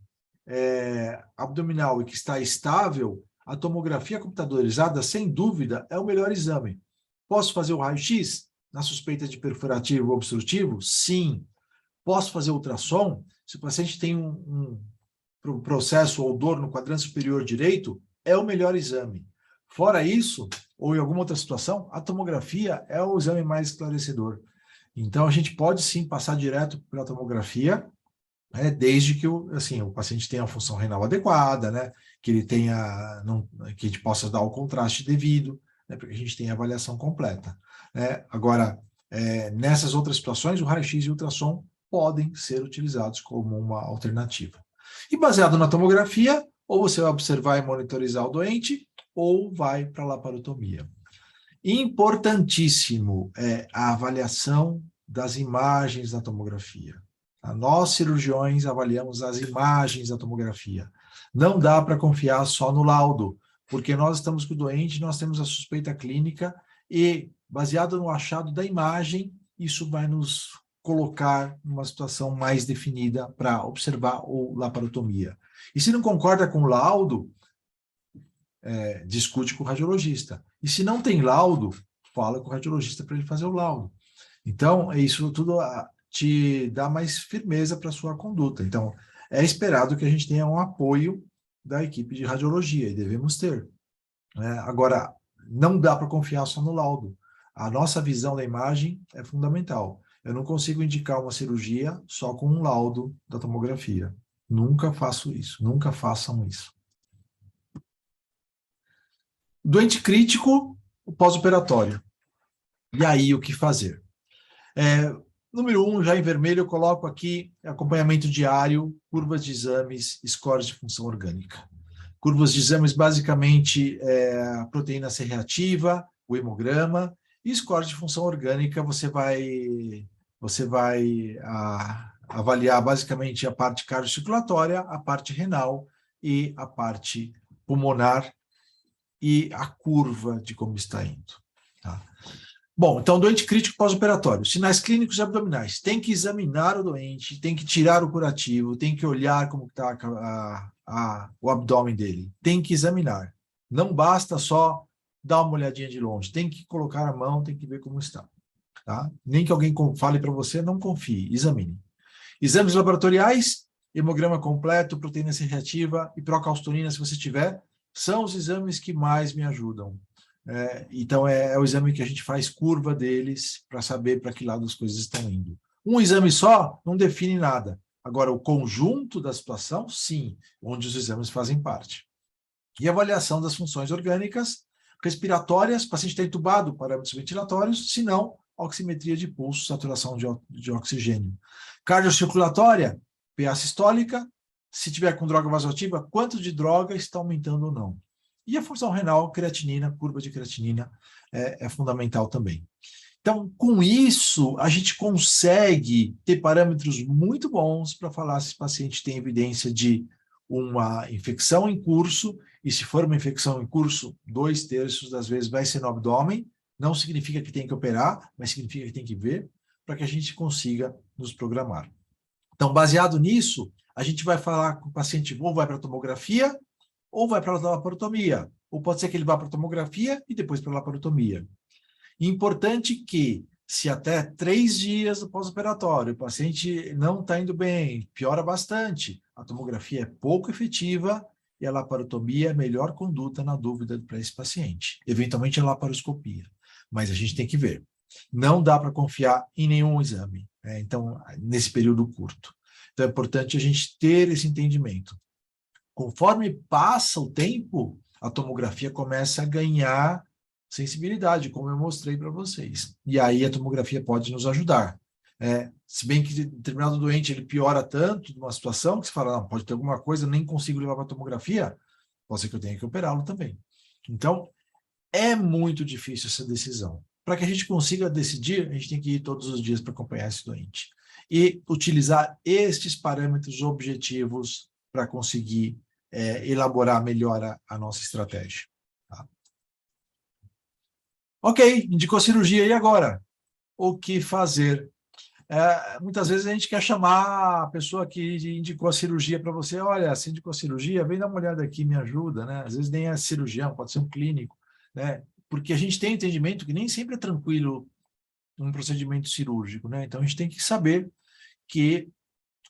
Speaker 3: abdominal e que está estável, a tomografia computadorizada, sem dúvida, é o melhor exame. Posso fazer o raio-x na suspeita de perfurativo ou obstrutivo? Sim. Posso fazer ultrassom? Se o paciente tem um processo ou dor no quadrante superior direito, é o melhor exame. Fora isso, ou em alguma outra situação, a tomografia é o exame mais esclarecedor. Então, a gente pode sim passar direto pela tomografia, desde que o paciente tenha a função renal adequada, né? Que ele tenha, que a gente possa dar o contraste devido, né? Porque a gente tenha a avaliação completa. Agora, nessas outras situações, o raio-x e o ultrassom podem ser utilizados como uma alternativa. E baseado na tomografia, ou você vai observar e monitorizar o doente, ou vai para a laparotomia. Importantíssimo é a avaliação das imagens da tomografia. Nós, cirurgiões, avaliamos as imagens da tomografia. Não dá para confiar só no laudo, porque nós estamos com o doente, nós temos a suspeita clínica e, baseado no achado da imagem, isso vai nos colocar numa situação mais definida para observar ou laparotomia. E se não concorda com o laudo, discute com o radiologista. E se não tem laudo, fala com o radiologista para ele fazer o laudo. Então, isso tudo te dá mais firmeza para a sua conduta. Então, é esperado que a gente tenha um apoio da equipe de radiologia, e devemos ter. Agora, não dá para confiar só no laudo. A nossa visão da imagem é fundamental. Eu não consigo indicar uma cirurgia só com um laudo da tomografia. Nunca faço isso, nunca façam isso. Doente crítico, o pós-operatório. E aí, o que fazer? Número 1, já em vermelho, eu coloco aqui acompanhamento diário, curvas de exames, scores de função orgânica. Curvas de exames, basicamente, a proteína C reativa, o hemograma, e scores de função orgânica, você vai avaliar, basicamente, a parte cardiocirculatória, a parte renal e a parte pulmonar e a curva de como está indo. Tá? Bom, então, doente crítico pós-operatório. Sinais clínicos abdominais. Tem que examinar o doente, tem que tirar o curativo, tem que olhar como está o abdômen dele. Tem que examinar. Não basta só dar uma olhadinha de longe. Tem que colocar a mão, tem que ver como está. Tá? Nem que alguém fale para você, não confie. Examine. Exames laboratoriais, hemograma completo, proteína C reativa e procalcitonina, se você tiver, são os exames que mais me ajudam. Então, é o exame que a gente faz curva deles para saber para que lado as coisas estão indo. Um exame só não define nada. Agora, o conjunto da situação, sim, onde os exames fazem parte. E avaliação das funções orgânicas, respiratórias, paciente está entubado, parâmetros ventilatórios, se não, oximetria de pulso, saturação de oxigênio. Cardiocirculatória, PA sistólica, se tiver com droga vasoativa, quanto de droga está aumentando ou não. E a função renal, creatinina, curva de creatinina, é fundamental também. Então, com isso, a gente consegue ter parâmetros muito bons para falar se esse paciente tem evidência de uma infecção em curso, e se for uma infecção em curso, 2/3 das vezes vai ser no abdômen, não significa que tem que operar, mas significa que tem que ver, para que a gente consiga nos programar. Então, baseado nisso, a gente vai falar com o paciente, ou vai para a tomografia, ou vai para a laparotomia, ou pode ser que ele vá para a tomografia e depois para a laparotomia. Importante que, se até 3 dias do pós-operatório o paciente não está indo bem, piora bastante, a tomografia é pouco efetiva e a laparotomia é a melhor conduta na dúvida para esse paciente. Eventualmente a laparoscopia, mas a gente tem que ver. Não dá para confiar em nenhum exame, então, nesse período curto. Então é importante a gente ter esse entendimento. Conforme passa o tempo, a tomografia começa a ganhar sensibilidade, como eu mostrei para vocês. E aí a tomografia pode nos ajudar. Se bem que determinado doente ele piora tanto numa situação que você fala, não, pode ter alguma coisa, nem consigo levar para a tomografia, pode ser que eu tenha que operá-lo também. Então, é muito difícil essa decisão. Para que a gente consiga decidir, a gente tem que ir todos os dias para acompanhar esse doente. E utilizar estes parâmetros objetivos para conseguir elaborar melhor a nossa estratégia. Tá? Ok, indicou cirurgia, e agora? O que fazer muitas vezes a gente quer chamar a pessoa que indicou a cirurgia para você, olha, você indicou a cirurgia, vem dar uma olhada aqui, me ajuda, né? Às vezes nem é cirurgião, pode ser um clínico, né? Porque a gente tem entendimento que nem sempre é tranquilo um procedimento cirúrgico, né? Então a gente tem que saber que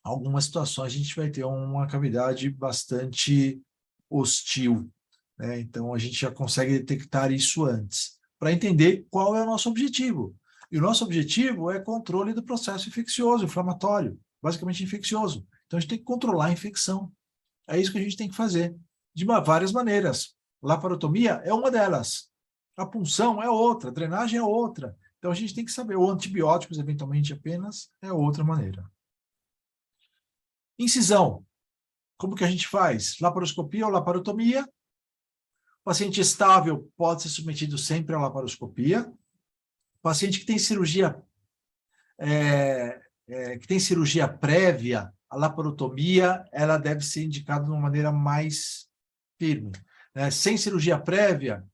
Speaker 3: algumas situações a gente vai ter uma cavidade bastante hostil, né? Então a gente já consegue detectar isso antes, para entender qual é o nosso objetivo. E o nosso objetivo é controle do processo infeccioso, inflamatório, basicamente infeccioso. Então a gente tem que controlar a infecção. É isso que a gente tem que fazer, de várias maneiras. Laparotomia é uma delas. A punção é outra, a drenagem é outra. Então a gente tem que saber, ou antibióticos, eventualmente apenas, é outra maneira. Incisão. Como que a gente faz? Laparoscopia ou laparotomia? O paciente estável pode ser submetido sempre à laparoscopia. O paciente que tem cirurgia prévia, a laparotomia, ela deve ser indicada de uma maneira mais firme, né? Sem cirurgia prévia,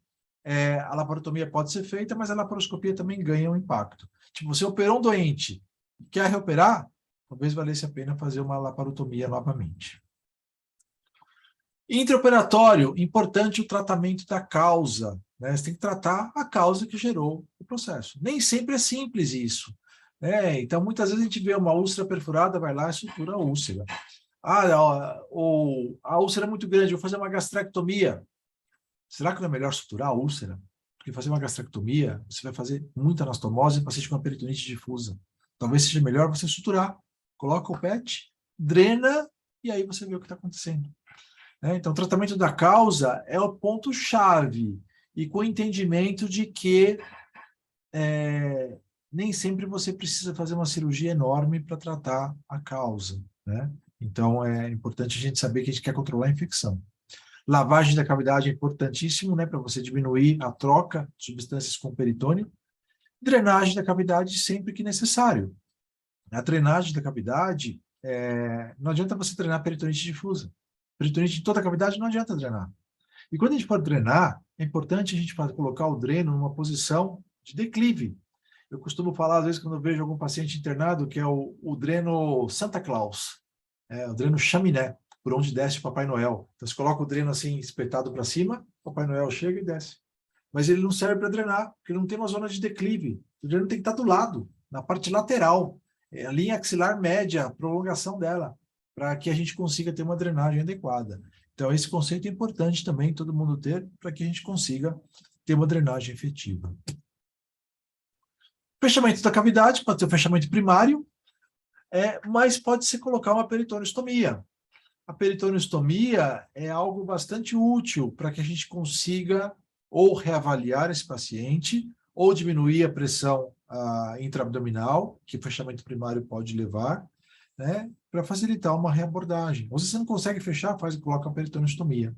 Speaker 3: a laparotomia pode ser feita, mas a laparoscopia também ganha um impacto. Tipo, você operou um doente, quer reoperar? Talvez valesse a pena fazer uma laparotomia novamente. Intraoperatório, importante o tratamento da causa, né? Você tem que tratar a causa que gerou o processo. Nem sempre é simples isso, né? Então, muitas vezes a gente vê uma úlcera perfurada, vai lá e sutura a úlcera. Ou a úlcera é muito grande, vou fazer uma gastrectomia. Será que não é melhor suturar a úlcera? Porque fazer uma gastrectomia, você vai fazer muita anastomose e paciente com uma peritonite difusa. Talvez seja melhor você suturar. Coloca o PET, drena, e aí você vê o que está acontecendo. Então, o tratamento da causa é o ponto-chave, e com o entendimento de que nem sempre você precisa fazer uma cirurgia enorme para tratar a causa, né? Então, é importante a gente saber que a gente quer controlar a infecção. Lavagem da cavidade é importantíssimo, né, para você diminuir a troca de substâncias com o peritônio. Drenagem da cavidade sempre que necessário. A drenagem da cavidade, não adianta você drenar a peritonite difusa. Peritonite de toda a cavidade não adianta drenar. E quando a gente for drenar, é importante a gente colocar o dreno numa posição de declive. Eu costumo falar, às vezes, quando eu vejo algum paciente internado, que é o dreno Santa Claus, o dreno chaminé, por onde desce o Papai Noel. Então, você coloca o dreno assim, espetado para cima, o Papai Noel chega e desce. Mas ele não serve para drenar, porque ele não tem uma zona de declive. O dreno tem que estar do lado, na parte lateral, a linha axilar média, a prolongação dela, para que a gente consiga ter uma drenagem adequada. Então, esse conceito é importante também todo mundo ter, para que a gente consiga ter uma drenagem efetiva. Fechamento da cavidade, pode ser um fechamento primário, mas pode se colocar uma peritoneostomia. A peritoneostomia é algo bastante útil para que a gente consiga ou reavaliar esse paciente, ou diminuir a pressão intraabdominal, que o fechamento primário pode levar, né, para facilitar uma reabordagem. Ou se você não consegue fechar, coloca a peritoneostomia.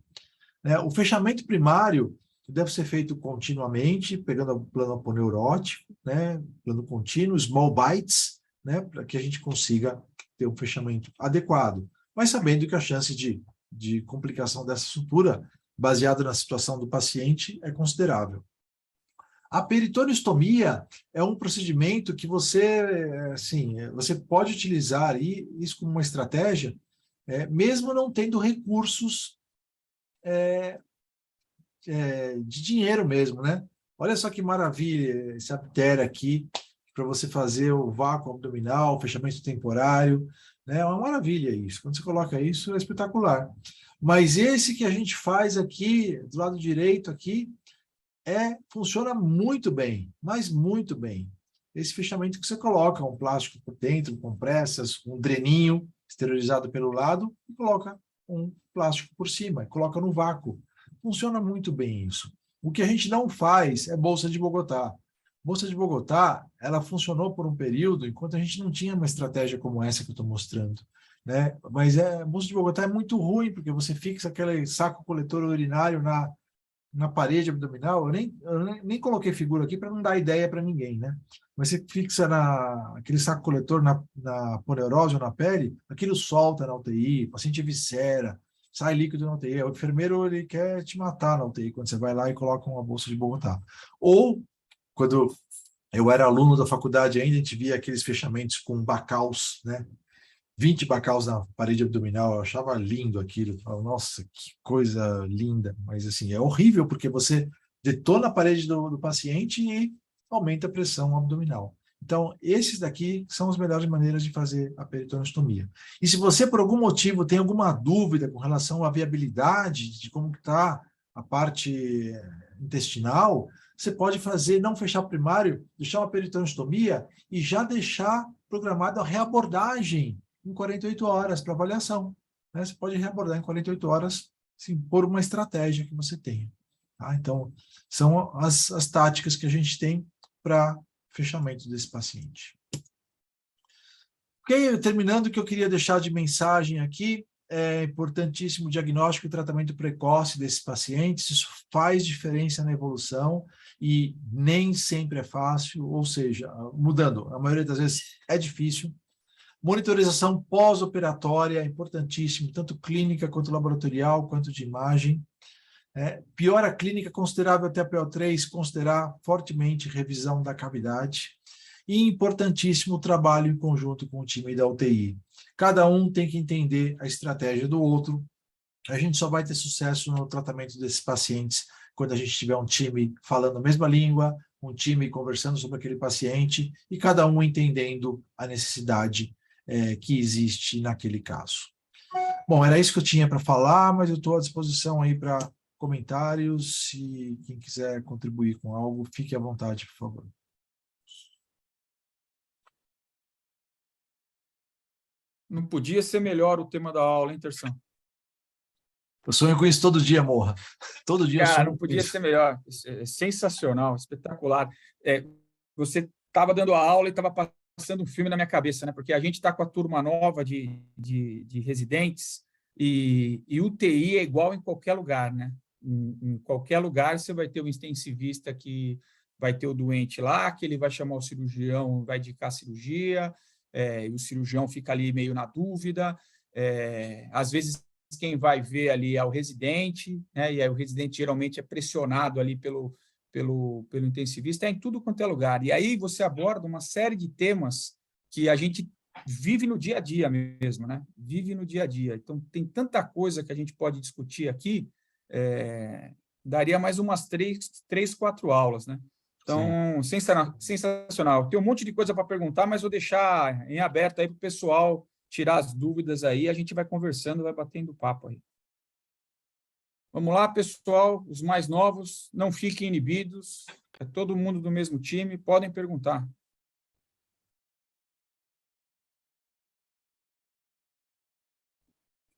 Speaker 3: O fechamento primário deve ser feito continuamente, pegando o plano aponeurótico, né, plano contínuo, small bites, né, para que a gente consiga ter um fechamento adequado. Mas sabendo que a chance de complicação dessa sutura, baseada na situação do paciente, é considerável. A peritoneostomia é um procedimento que você pode utilizar isso como uma estratégia, mesmo não tendo recursos de dinheiro mesmo, né? Olha só que maravilha esse aptera aqui, para você fazer o vácuo abdominal, fechamento temporário, né? É uma maravilha isso. Quando você coloca isso, é espetacular. Mas esse que a gente faz aqui, do lado direito aqui, funciona muito bem, mas muito bem. Esse fechamento que você coloca, um plástico por dentro, compressas, um dreninho esterilizado pelo lado, e coloca um plástico por cima, e coloca no vácuo. Funciona muito bem isso. O que a gente não faz é bolsa de Bogotá. Bolsa de Bogotá, ela funcionou por um período, enquanto a gente não tinha uma estratégia como essa que eu estou mostrando, né? Mas bolsa de Bogotá é muito ruim, porque você fixa aquele saco coletor urinário na parede abdominal. Eu nem coloquei figura aqui para não dar ideia para ninguém, né? Mas você fixa aquele saco coletor na poneurose ou na pele, aquilo solta na UTI, o paciente viscera, sai líquido na UTI. O enfermeiro, ele quer te matar na UTI quando você vai lá e coloca uma bolsa de Bogotá. Ou, quando Eu era aluno da faculdade ainda, a gente via aqueles fechamentos com bacaus, né? 20 bacaus na parede abdominal, eu achava lindo aquilo. Eu falava, nossa, que coisa linda. Mas, assim, é horrível, porque você detona a parede do paciente e aumenta a pressão abdominal. Então, esses daqui são as melhores maneiras de fazer a peritoneostomia. E se você, por algum motivo, tem alguma dúvida com relação à viabilidade de como está a parte intestinal, você pode fazer, não fechar o primário, deixar uma peritoneostomia e já deixar programada a reabordagem em 48 horas para avaliação. Né? Você pode reabordar em 48 horas, sim, por uma estratégia que você tenha. Tá? Então, são as táticas que a gente tem para fechamento desse paciente. Ok, terminando, o que eu queria deixar de mensagem aqui, é importantíssimo o diagnóstico e tratamento precoce desses pacientes, isso faz diferença na evolução e nem sempre é fácil, ou seja, mudando, a maioria das vezes é difícil. Monitorização pós-operatória é importantíssimo, tanto clínica quanto laboratorial, quanto de imagem. Piora clínica considerável até a PO3, considerar fortemente revisão da cavidade. E importantíssimo o trabalho em conjunto com o time da UTI. Cada um tem que entender a estratégia do outro. A gente só vai ter sucesso no tratamento desses pacientes quando a gente tiver um time falando a mesma língua, um time conversando sobre aquele paciente e cada um entendendo a necessidade que existe naquele caso. Bom, era isso que eu tinha para falar, mas eu estou à disposição aí para comentários. Se quem quiser contribuir com algo, fique à vontade, por favor.
Speaker 1: Não podia ser melhor o tema da aula, hein, Terção?
Speaker 3: Eu sonho com isso todo dia, Morra. Todo dia eu
Speaker 1: Cara,
Speaker 3: sonho
Speaker 1: não
Speaker 3: com
Speaker 1: podia
Speaker 3: isso.
Speaker 1: ser melhor. É sensacional, espetacular. Você estava dando a aula e estava passando um filme na minha cabeça, né? Porque a gente está com a turma nova de residentes e UTI é igual em qualquer lugar, né? Em qualquer lugar você vai ter um intensivista que vai ter o doente lá, que ele vai chamar o cirurgião, vai indicar a cirurgia, e o cirurgião fica ali meio na dúvida. Às vezes quem vai ver ali é o residente, né? E aí o residente geralmente é pressionado ali pelo intensivista, em tudo quanto é lugar. E aí você aborda uma série de temas que a gente vive no dia a dia mesmo, né? Vive no dia a dia. Então, tem tanta coisa que a gente pode discutir aqui, daria mais umas 3, 4 aulas, né? Então, sensacional. Tem um monte de coisa para perguntar, mas vou deixar em aberto aí para o pessoal tirar as dúvidas aí, a gente vai conversando, vai batendo papo aí. Vamos lá, pessoal, os mais novos, não fiquem inibidos, é todo mundo do mesmo time, podem perguntar.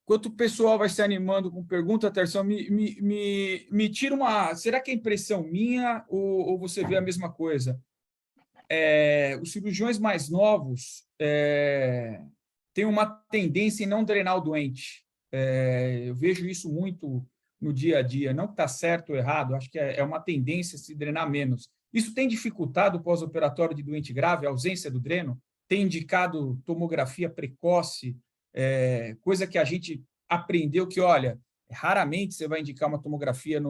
Speaker 1: Enquanto o pessoal vai se animando com pergunta, Terção, me tira uma... Será que é impressão minha ou você vê a mesma coisa? Os cirurgiões mais novos têm uma tendência em não drenar o doente. Eu vejo isso muito no dia a dia. Não que está certo ou errado, acho que é uma tendência se drenar menos. Isso tem dificultado o pós-operatório de doente grave, a ausência do dreno? Tem indicado tomografia precoce, coisa que a gente aprendeu que, olha, raramente você vai indicar uma tomografia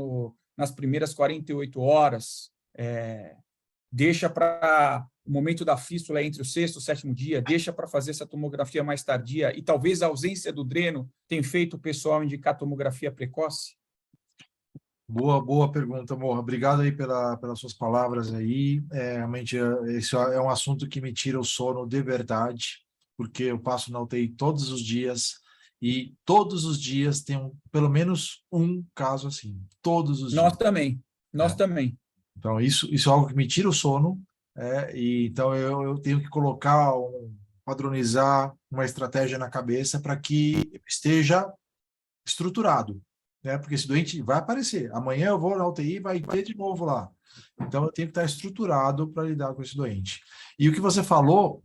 Speaker 1: nas primeiras 48 horas, deixa para o momento da fístula entre o 6º e o 7º dia, deixa para fazer essa tomografia mais tardia, e talvez a ausência do dreno tenha feito o pessoal indicar tomografia precoce?
Speaker 3: Boa pergunta, Morra. Obrigado aí pelas suas palavras aí. Realmente, esse é um assunto que me tira o sono de verdade, porque eu passo na UTI todos os dias e todos os dias tem pelo menos um caso assim. Todos os
Speaker 1: Nós
Speaker 3: dias.
Speaker 1: também. Nós também.
Speaker 3: Então, isso é algo que me tira o sono, e então eu tenho que padronizar uma estratégia na cabeça para que esteja estruturado, né? Porque esse doente vai aparecer. Amanhã eu vou na UTI e vai ter de novo lá. Então, eu tenho que estar estruturado para lidar com esse doente. E o que você falou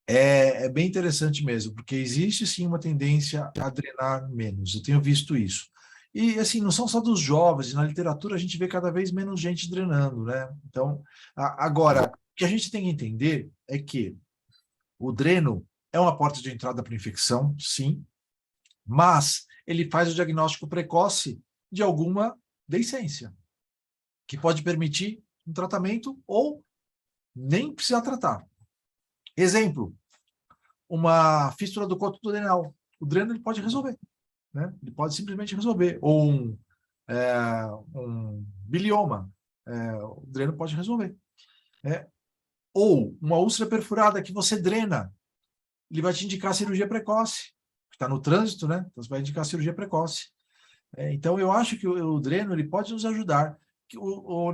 Speaker 3: é bem interessante mesmo, porque existe sim uma tendência a drenar menos. Eu tenho visto isso. E, assim, não são só dos jovens, na literatura a gente vê cada vez menos gente drenando, né? Então, agora, o que a gente tem que entender é que o dreno é uma porta de entrada para infecção, sim, mas ele faz o diagnóstico precoce de alguma deiscência, que pode permitir um tratamento ou nem precisa tratar. Exemplo, uma fístula do coto duodenal. O dreno ele pode resolver, né? Ele pode simplesmente resolver. Ou um bilioma, o dreno pode resolver. Ou uma úlcera perfurada que você drena, ele vai te indicar cirurgia precoce. Está no trânsito, né? Então, você vai indicar cirurgia precoce. Então, eu acho que o dreno ele pode nos ajudar.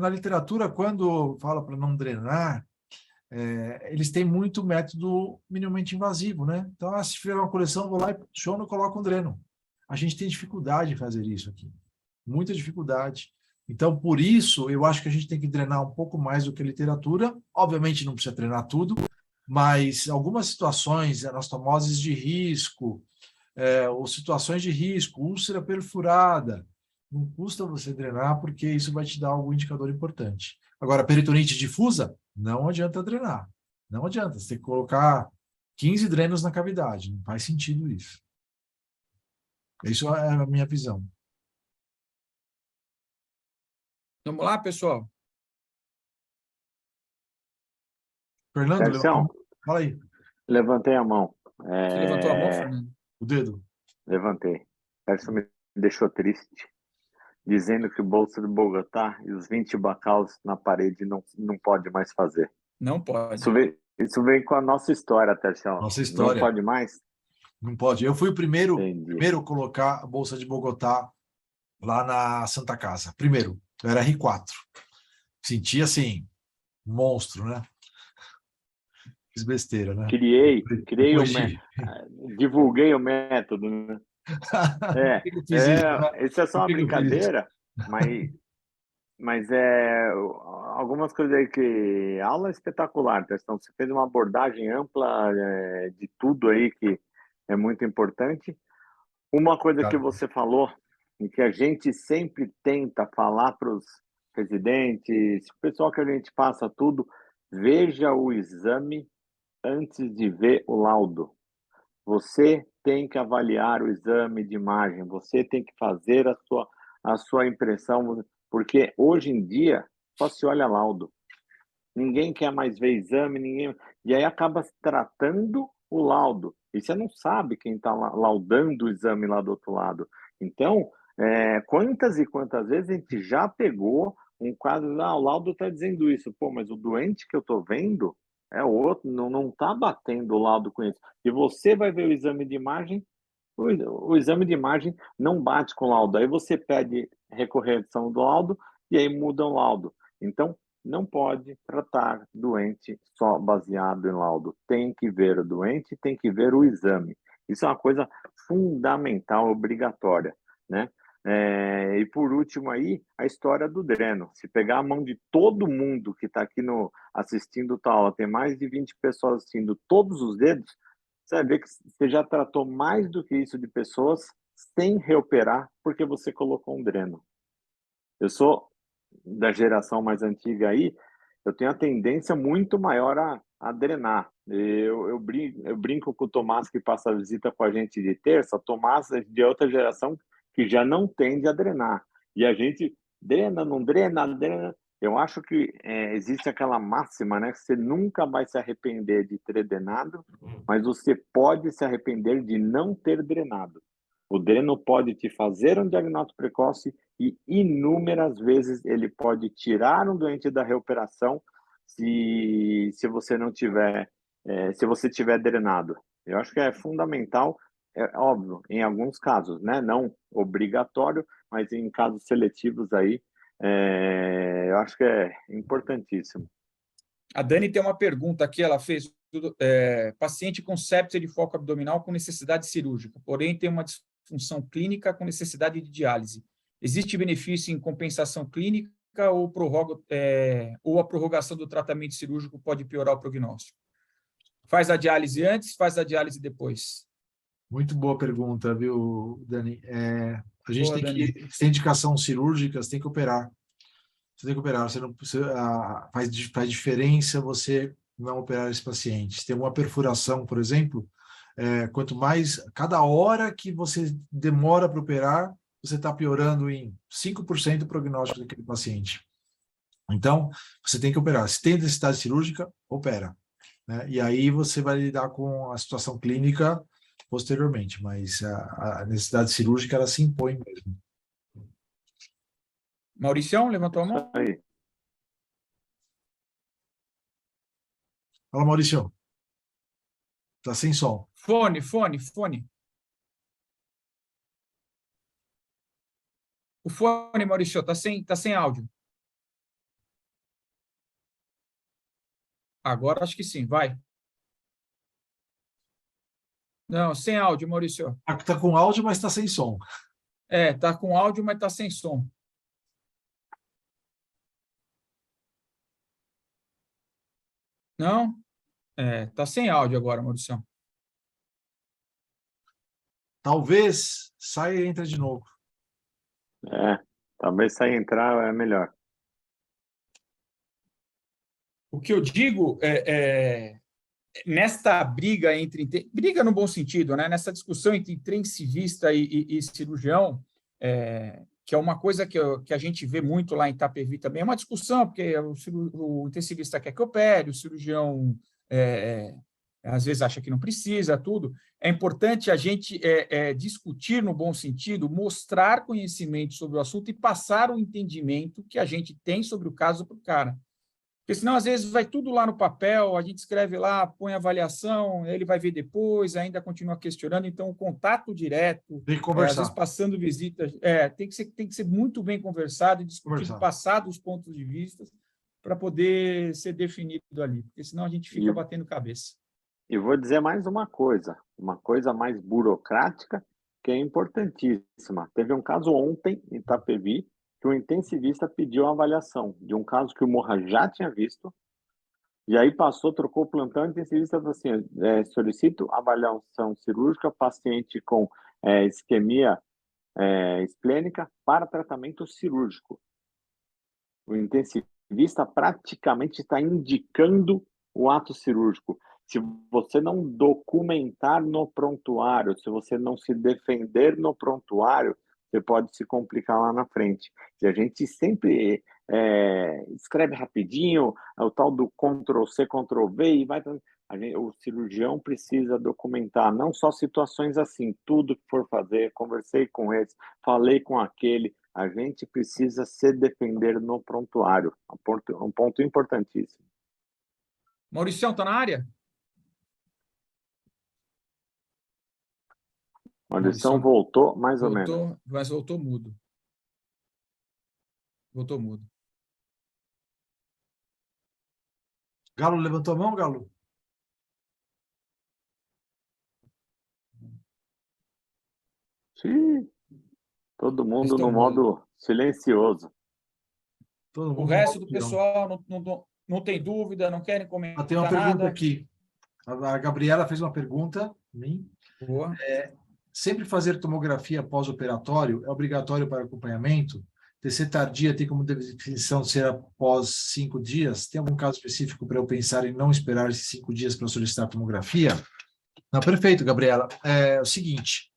Speaker 3: Na literatura, quando fala para não drenar, eles têm muito método minimamente invasivo, né? Então, se tiver uma coleção, vou lá e show, coloco um dreno. A gente tem dificuldade em fazer isso aqui. Muita dificuldade. Então, por isso, eu acho que a gente tem que drenar um pouco mais do que a literatura. Obviamente, não precisa treinar tudo, mas algumas situações, anastomoses de risco, ou situações de risco, úlcera perfurada, não custa você drenar, porque isso vai te dar algum indicador importante. Agora, peritonite difusa, não adianta drenar. Não adianta, você tem que colocar 15 drenos na cavidade, não faz sentido isso. Isso é a minha visão.
Speaker 1: Vamos lá, pessoal?
Speaker 3: Fernando,
Speaker 2: Tercião,
Speaker 3: fala aí.
Speaker 2: levantei a mão.
Speaker 1: Você levantou a mão, Fernando?
Speaker 3: O dedo.
Speaker 2: Levantei. Tercião me deixou triste, dizendo que o Bolsa de Bogotá e os 20 bacaus na parede não pode mais fazer.
Speaker 1: Não pode.
Speaker 2: Isso vem com a nossa história, Tercião.
Speaker 3: Nossa história.
Speaker 2: Não pode mais?
Speaker 3: Não pode. Eu fui o primeiro a colocar a Bolsa de Bogotá lá na Santa Casa. Primeiro, eu era R4. Senti assim, monstro, né? Fiz besteira, né?
Speaker 2: Criei divulguei o método, né? Isso é só uma brincadeira, mas algumas coisas aí que... Aula espetacular, então você fez uma abordagem ampla de tudo aí que é muito importante. Uma coisa que você falou e que a gente sempre tenta falar para os residentes, o pessoal que a gente passa tudo, veja o exame antes de ver o laudo. Você tem que avaliar o exame de imagem, você tem que fazer a sua impressão, porque hoje em dia só se olha laudo. Ninguém quer mais ver exame, e aí acaba se tratando o laudo. E você não sabe quem está laudando o exame lá do outro lado. Então, quantas e quantas vezes a gente já pegou um quadro, o laudo está dizendo isso, pô, mas o doente que eu estou vendo é o outro, não está batendo o laudo com isso. E você vai ver o exame de imagem, o exame de imagem não bate com o laudo. Aí você pede recorreção do laudo e aí muda o laudo. Então, não pode tratar doente só baseado em laudo. Tem que ver o doente, tem que ver o exame. Isso é uma coisa fundamental, obrigatória, né? E por último aí, a história do dreno. Se pegar a mão de todo mundo que está aqui assistindo tal aula, tem mais de 20 pessoas assistindo, todos os dedos, você vai ver que você já tratou mais do que isso de pessoas sem reoperar, porque você colocou um dreno. Eu sou da geração mais antiga aí, eu tenho a tendência muito maior a drenar. Eu brinco com o Tomás, que passa a visita com a gente de terça. O Tomás é de outra geração que já não tende a drenar. E a gente drena, não drena, drena. Eu acho que existe aquela máxima, né? Que você nunca vai se arrepender de ter drenado, mas você pode se arrepender de não ter drenado. O dreno pode te fazer um diagnóstico precoce e inúmeras vezes ele pode tirar um doente da reoperação se você não tiver, se você tiver drenado. Eu acho que é fundamental, é óbvio, em alguns casos, né? Não obrigatório, mas em casos seletivos aí, eu acho que é importantíssimo.
Speaker 1: A Dani tem uma pergunta aqui, ela fez, paciente com sepsia de foco abdominal com necessidade cirúrgica, porém tem uma disfunção clínica com necessidade de diálise. Existe benefício em compensação clínica ou a prorrogação do tratamento cirúrgico pode piorar o prognóstico? Faz a diálise antes, faz a diálise depois? Muito
Speaker 3: boa pergunta, viu, Dani? A gente tem que, se tem indicação cirúrgica, você tem que operar. Você tem que operar. Faz diferença você não operar esse paciente. Se tem uma perfuração, por exemplo, quanto mais, cada hora que você demora para operar, você está piorando em 5% o prognóstico daquele paciente. Então, você tem que operar. Se tem necessidade cirúrgica, opera, né? E aí você vai lidar com a situação clínica posteriormente, mas a necessidade cirúrgica, ela se impõe mesmo.
Speaker 1: Mauricião, levantou a
Speaker 2: Isso
Speaker 1: mão?
Speaker 2: aí.
Speaker 3: Fala, Maurício. Tá sem som.
Speaker 1: Fone. O fone, Maurício, tá sem áudio. Agora acho que sim, vai. Não, sem áudio, Maurício.
Speaker 3: Tá com áudio, mas tá sem som.
Speaker 1: Tá com áudio, mas tá sem som. Não? Tá sem áudio agora, Maurício.
Speaker 3: Talvez saia e entre de novo.
Speaker 2: Talvez sair e entrar é melhor.
Speaker 1: O que eu digo nesta briga briga no bom sentido, né? Nessa discussão entre intensivista e cirurgião, que é uma coisa que a gente vê muito lá em Itapevi também, é uma discussão, porque o intensivista quer que opere, o cirurgião às vezes acha que não precisa, tudo. É importante a gente discutir no bom sentido, mostrar conhecimento sobre o assunto e passar o entendimento que a gente tem sobre o caso para o cara. Porque senão, às vezes, vai tudo lá no papel, a gente escreve lá, põe avaliação, ele vai ver depois, ainda continua questionando. Então, o contato direto,
Speaker 3: Tem que conversar.
Speaker 1: às vezes passando visitas, tem que ser muito bem conversado e discutido, passado os pontos de vista, para poder ser definido ali, porque senão a gente fica batendo cabeça.
Speaker 2: E vou dizer mais uma coisa mais burocrática, que é importantíssima. Teve um caso ontem, em Itapevi, que o intensivista pediu a avaliação de um caso que o Moura já tinha visto, e aí trocou o plantão, o intensivista falou assim, solicito avaliação cirúrgica, paciente com isquemia esplênica para tratamento cirúrgico. O intensivista praticamente está indicando o ato cirúrgico. Se você não documentar no prontuário, se você não se defender no prontuário, você pode se complicar lá na frente. E a gente sempre escreve rapidinho, o tal do Ctrl+C, Ctrl+V, e vai... o cirurgião precisa documentar não só situações assim, tudo que for fazer, conversei com esse, falei com aquele, a gente precisa se defender no prontuário, um ponto importantíssimo.
Speaker 1: Mauricião, está na área?
Speaker 2: Mauricião voltou, mais ou menos.
Speaker 1: Mas voltou mudo. Voltou mudo.
Speaker 3: Galo levantou a mão, Galo?
Speaker 2: Sim. Todo mundo no modo silencioso.
Speaker 1: O resto do pessoal não tem dúvida, não querem comentar.
Speaker 3: Tem uma pergunta
Speaker 1: nada
Speaker 3: aqui. A Gabriela fez uma pergunta a mim.
Speaker 1: Boa.
Speaker 3: Sempre fazer tomografia pós-operatório é obrigatório para acompanhamento? TC tardia tem como definição ser após 5 dias? Tem algum caso específico para eu pensar em não esperar esses 5 dias para solicitar tomografia? Não, perfeito, Gabriela. É o seguinte,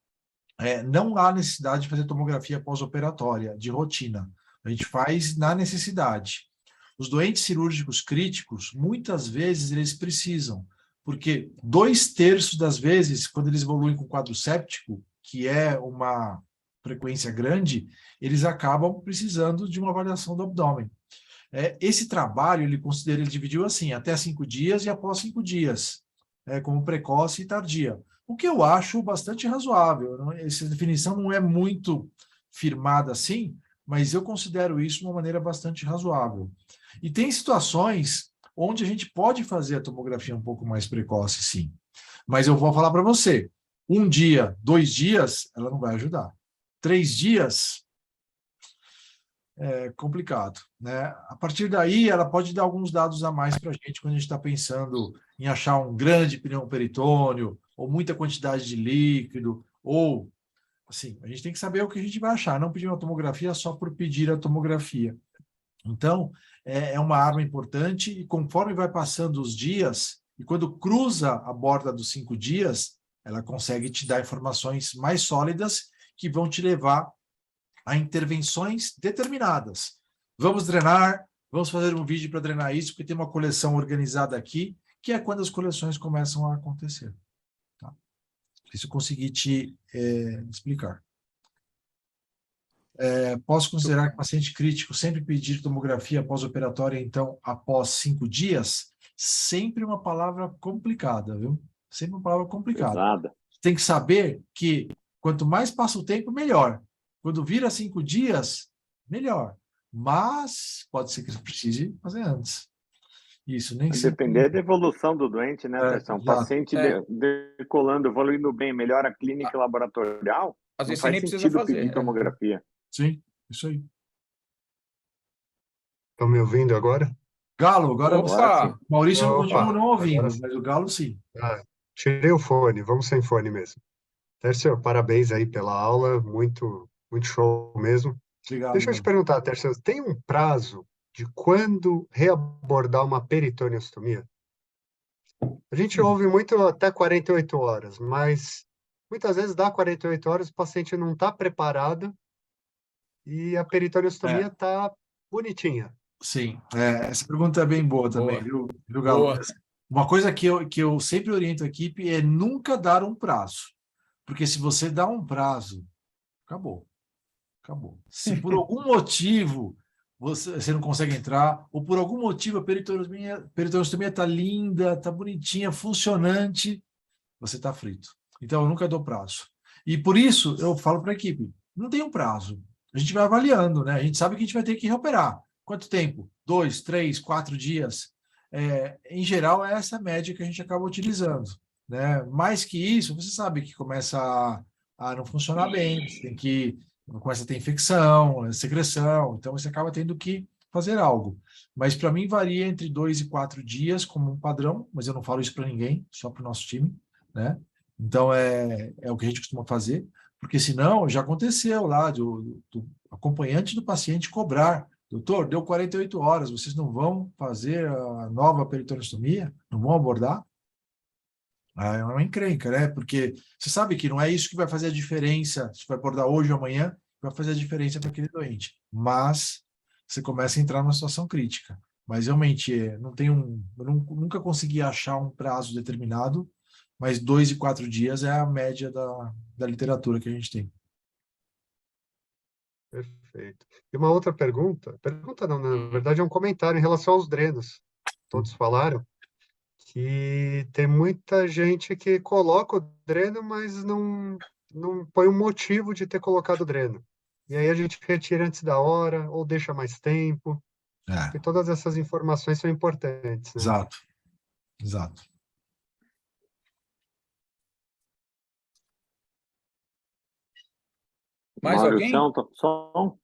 Speaker 3: não há necessidade de fazer tomografia pós-operatória, de rotina. A gente faz na necessidade. Os doentes cirúrgicos críticos, muitas vezes, eles precisam, porque 2/3 das vezes, quando eles evoluem com quadro séptico, que é uma frequência grande, eles acabam precisando de uma avaliação do abdômen. Esse trabalho, ele dividiu assim, até 5 dias e após 5 dias, como precoce e tardia. O que eu acho bastante razoável. Essa definição não é muito firmada assim, mas eu considero isso de uma maneira bastante razoável. E tem situações onde a gente pode fazer a tomografia um pouco mais precoce, sim. Mas eu vou falar para você, 1 dia, 2 dias, ela não vai ajudar. 3 dias, é complicado, né? A partir daí, ela pode dar alguns dados a mais para a gente quando a gente está pensando em achar um grande pneu peritônio, ou muita quantidade de líquido, ou, assim, a gente tem que saber o que a gente vai achar, não pedir uma tomografia só por pedir a tomografia. Então, é uma arma importante e conforme vai passando os dias, e quando cruza a borda dos 5 dias, ela consegue te dar informações mais sólidas que vão te levar a intervenções determinadas. Vamos drenar, Vamos fazer um vídeo para treinar isso, porque tem uma coleção organizada aqui, que é quando as coleções começam a acontecer. Tá? Isso eu consegui te explicar. Posso considerar que o paciente crítico sempre pedir tomografia pós-operatória, então, após 5 dias? Sempre uma palavra complicada, viu? Sempre uma palavra complicada.
Speaker 2: Pesada.
Speaker 3: Tem que saber que quanto mais passa o tempo, melhor. Quando vira 5 dias, melhor. Mas pode ser que ele precise fazer antes. Isso, nem sempre.
Speaker 2: Depender da evolução do doente, né, Terção?
Speaker 3: Exato.
Speaker 2: Paciente decolando, evoluindo bem, melhora a clínica laboratorial,
Speaker 1: Às
Speaker 2: não
Speaker 1: vezes você
Speaker 2: faz
Speaker 1: nem precisa
Speaker 2: sentido
Speaker 1: fazer.
Speaker 2: pedir tomografia.
Speaker 3: Sim, isso aí.
Speaker 5: Estão me ouvindo agora?
Speaker 3: Galo, agora você.
Speaker 1: Opa!
Speaker 3: Maurício não
Speaker 5: Opa,
Speaker 3: continua não ouvindo,
Speaker 5: agora sim.
Speaker 3: mas o Galo sim.
Speaker 5: Tirei o fone, vamos sem fone mesmo. Tércio, parabéns aí pela aula, muito, muito show mesmo.
Speaker 3: Obrigado,
Speaker 5: Deixa eu te
Speaker 3: Galo.
Speaker 5: perguntar, Tércio, tem um prazo de quando reabordar uma peritoneostomia? A gente ouve muito até 48 horas, mas muitas vezes dá 48 horas, o paciente não está preparado e a peritoneostomia está bonitinha.
Speaker 3: Sim, essa pergunta é bem boa também,
Speaker 1: Boa.
Speaker 3: viu, Galo?
Speaker 1: Boa.
Speaker 3: Uma coisa que eu sempre oriento a equipe é nunca dar um prazo. Porque se você dá um prazo, acabou. Acabou. Se por algum motivo você não consegue entrar, ou por algum motivo a peritoneostomia está linda, está bonitinha, funcionante, você está frito. Então, eu nunca dou prazo. E por isso, eu falo para a equipe, não tem um prazo. A gente vai avaliando, né? A gente sabe que a gente vai ter que reoperar. Quanto tempo? 2, 3, 4 dias? Em geral, é essa média que a gente acaba utilizando. Né? Mais que isso, você sabe que começa a não funcionar bem, você tem que começa a ter infecção, secreção, então você acaba tendo que fazer algo. Mas para mim varia entre 2 e 4 dias como um padrão, mas eu não falo isso para ninguém, só para o nosso time, né? Então é o que a gente costuma fazer, porque senão já aconteceu lá do acompanhante do paciente cobrar: doutor, deu 48 horas, vocês não vão fazer a nova peritoneostomia? Não vão abordar? É uma encrenca, né? Porque você sabe que não é isso que vai fazer a diferença, se vai abordar hoje ou amanhã, que vai fazer a diferença para aquele doente. Mas você começa a entrar numa situação crítica. Mas realmente, não tem eu nunca consegui achar um prazo determinado, mas 2 e 4 dias é a média da literatura que a gente tem.
Speaker 5: Perfeito. E uma outra pergunta não, na verdade é um comentário em relação aos drenos. Todos falaram que tem muita gente que coloca o dreno, mas não põe um motivo de ter colocado o dreno. E aí a gente retira antes da hora, ou deixa mais tempo. E todas essas informações são importantes, né?
Speaker 3: Exato, exato.
Speaker 1: Mais alguém?
Speaker 2: Mauricião, tá com som?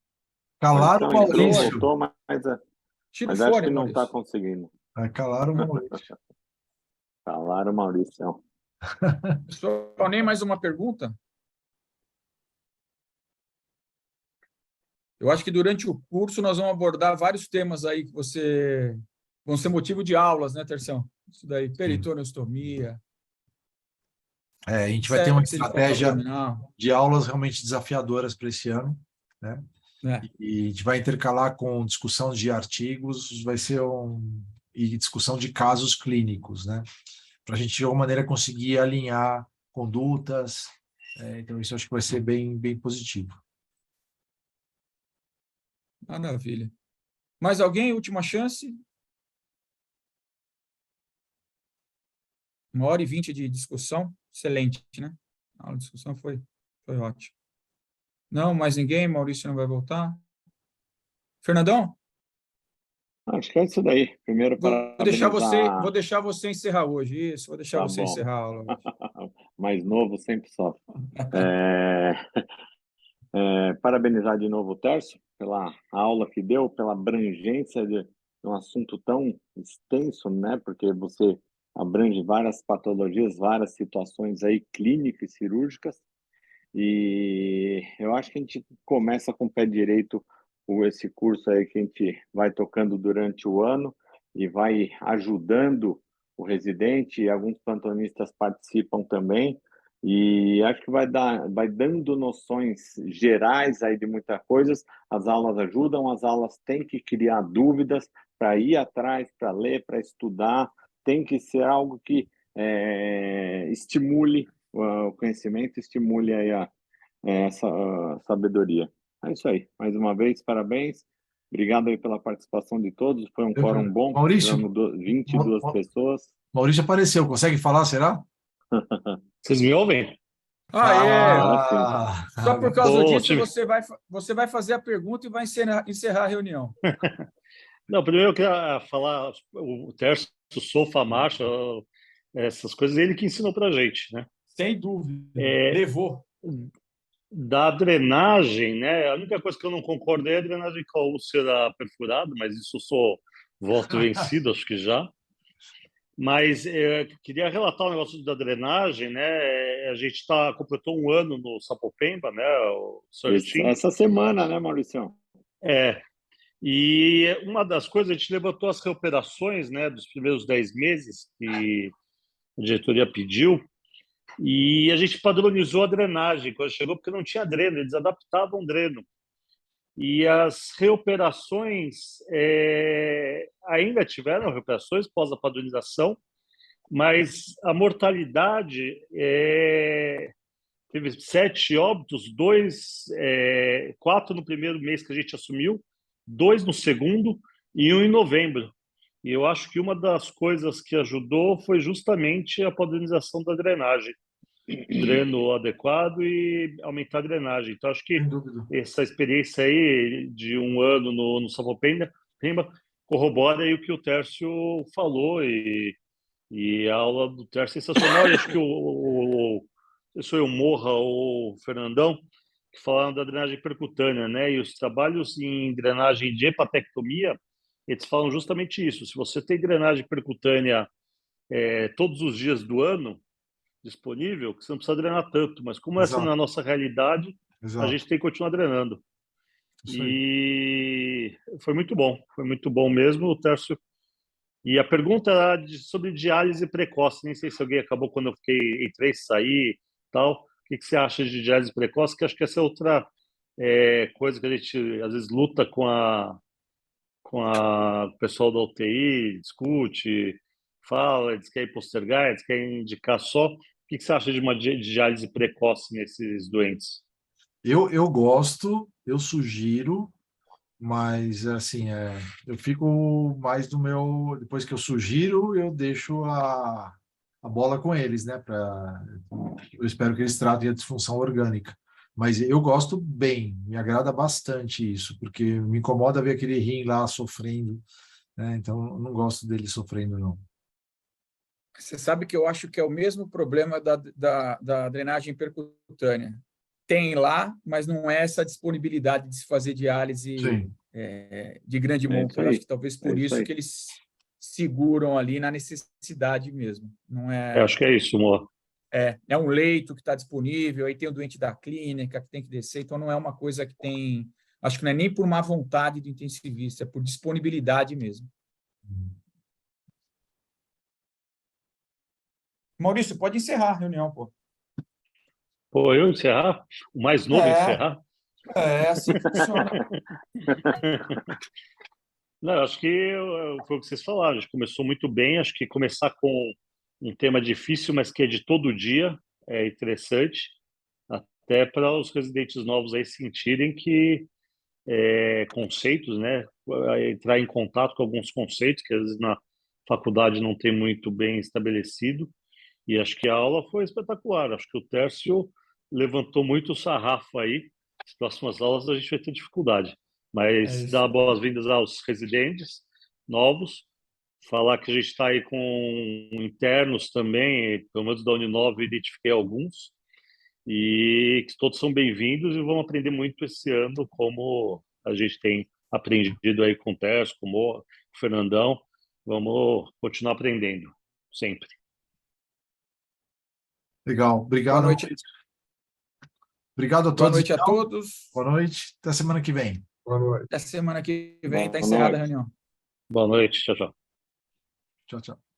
Speaker 3: Calaram o Maurício.
Speaker 2: Voltou, mas
Speaker 1: Tira o
Speaker 2: acho
Speaker 1: fone,
Speaker 2: que não está
Speaker 1: Maurício.
Speaker 2: conseguindo.
Speaker 3: Calaram o Maurício.
Speaker 2: Falaram, Mauricião.
Speaker 1: Pessoal, nem mais uma pergunta? Eu acho que durante o curso nós vamos abordar vários temas aí que vão ser motivo de aulas, né, Terção? Isso daí, peritoneostomia.
Speaker 3: A gente vai ter uma
Speaker 1: sepse
Speaker 3: estratégia
Speaker 1: abdominal.
Speaker 3: de aulas realmente desafiadoras para esse ano, né? E a gente vai intercalar com discussão de artigos, vai ser e discussão de casos clínicos, né? Para a gente, de alguma maneira, conseguir alinhar condutas. Então, isso eu acho que vai ser bem, bem positivo.
Speaker 1: Maravilha. Mais alguém? Última chance? 1h20 de discussão. Excelente, né? A discussão foi ótima. Não, mais ninguém? Maurício não vai voltar? Fernandão?
Speaker 2: Acho que é isso daí. Primeiro,
Speaker 1: Vou deixar você encerrar hoje. Isso, vou deixar você encerrar a aula hoje.
Speaker 2: Mais novo sempre sofre. Parabenizar de novo o Tércio pela aula que deu, pela abrangência de um assunto tão extenso, né? Porque você abrange várias patologias, várias situações aí clínicas e cirúrgicas. E eu acho que a gente começa com o pé direito esse curso aí que a gente vai tocando durante o ano e vai ajudando o residente, e alguns plantonistas participam também. E acho que vai dando noções gerais aí de muitas coisas. As aulas ajudam, as aulas têm que criar dúvidas para ir atrás, para ler, para estudar. Tem que ser algo que estimule o conhecimento, estimule aí essa sabedoria. É isso aí. Mais uma vez, parabéns. Obrigado aí pela participação de todos. Foi um quórum bom.
Speaker 3: Maurício,
Speaker 2: Tivemos 22 pessoas.
Speaker 3: Maurício apareceu, consegue falar, será?
Speaker 6: Vocês me ouvem?
Speaker 2: Agora sim.
Speaker 1: Só por causa
Speaker 6: Ô,
Speaker 1: disso,
Speaker 6: time.
Speaker 1: você vai fazer a pergunta e vai encerrar a reunião.
Speaker 6: Não, primeiro eu queria falar, o Tércio Sofa Marcha, essas coisas, ele que ensinou para a gente, né?
Speaker 1: Sem dúvida.
Speaker 6: É,
Speaker 1: Levou.
Speaker 6: Da drenagem, né? A única coisa que eu não concordo é a drenagem com a úlcera perfurada, mas isso eu sou voto vencido, acho que já. Mas queria relatar o negócio da drenagem, né? A gente completou um ano no Sapopemba, né? O Search Team.
Speaker 2: Essa semana, né, Maurício?
Speaker 6: E uma das coisas, a gente levantou as recuperações, né, dos primeiros 10 meses que a diretoria pediu, e a gente padronizou a drenagem quando chegou, porque não tinha dreno, eles adaptavam dreno. E as reoperações, ainda tiveram recuperações pós a padronização, mas a mortalidade teve 7 óbitos, 4 no primeiro mês que a gente assumiu, 2 no segundo e 1 em novembro. E eu acho que uma das coisas que ajudou foi justamente a padronização da drenagem. Dreno adequado e aumentar a drenagem. Então, acho que essa experiência aí de um ano no Sapopemba corrobora aí o que o Tércio falou e a aula do Tércio é sensacional. E acho que o Morra ou o Fernandão que falaram da drenagem percutânea, né? E os trabalhos em drenagem de hepatectomia, eles falam justamente isso. Se você tem drenagem percutânea todos os dias do ano disponível, que você não precisa drenar tanto, mas como essa não é a nossa realidade, a gente tem que continuar drenando. E foi muito bom mesmo, o Tércio. E a pergunta era sobre diálise precoce, nem sei se alguém acabou quando eu entrei, saí, tal. O que você acha de diálise precoce? Que acho que essa é outra coisa que a gente às vezes luta com o pessoal da UTI, discute, fala, diz que é postergar, diz que é indicar só. O que você acha de uma diálise precoce nesses doentes?
Speaker 3: Eu gosto, eu sugiro, mas assim, eu fico mais do meu. Depois que eu sugiro, eu deixo a bola com eles, né? Eu espero que eles tratem a disfunção orgânica. Mas eu gosto bem, me agrada bastante isso, porque me incomoda ver aquele rim lá sofrendo, né? Então, eu não gosto dele sofrendo, não.
Speaker 1: Você sabe que eu acho que é o mesmo problema da drenagem percutânea. Tem lá, mas não é essa disponibilidade de se fazer diálise de grande monta. Eu acho que talvez por isso que eles seguram ali na necessidade mesmo. Não é.
Speaker 6: Acho que é isso, amor.
Speaker 1: É um leito que está disponível, aí tem o doente da clínica que tem que descer, então não é uma coisa que tem. Acho que não é nem por má vontade do intensivista, é por disponibilidade mesmo. Maurício, pode encerrar a reunião, pô.
Speaker 6: Pô, eu encerrar? O mais novo encerrar?
Speaker 1: Assim que funciona.
Speaker 6: Não, acho que foi o que vocês falaram, a gente começou muito bem, acho que começar com um tema difícil, mas que é de todo dia, é interessante, até para os residentes novos aí sentirem que conceitos, né, entrar em contato com alguns conceitos que às vezes na faculdade não tem muito bem estabelecido, e acho que a aula foi espetacular, acho que o Tércio levantou muito o sarrafo aí, as próximas aulas a gente vai ter dificuldade, mas dar boas-vindas aos residentes novos, falar que a gente está aí com internos também, pelo menos da Uninove, identifiquei alguns, e que todos são bem-vindos e vão aprender muito esse ano, como a gente tem aprendido aí com o Tércio, com o Fernandão. Vamos continuar aprendendo, sempre.
Speaker 3: Legal, obrigado.
Speaker 1: Boa noite.
Speaker 3: Obrigado a todos.
Speaker 1: Boa noite a todos.
Speaker 3: Boa noite, até semana que vem.
Speaker 5: Boa noite.
Speaker 1: Até semana que vem está encerrada a reunião.
Speaker 6: Boa noite, tchau, tchau.
Speaker 3: Tchau, tchau.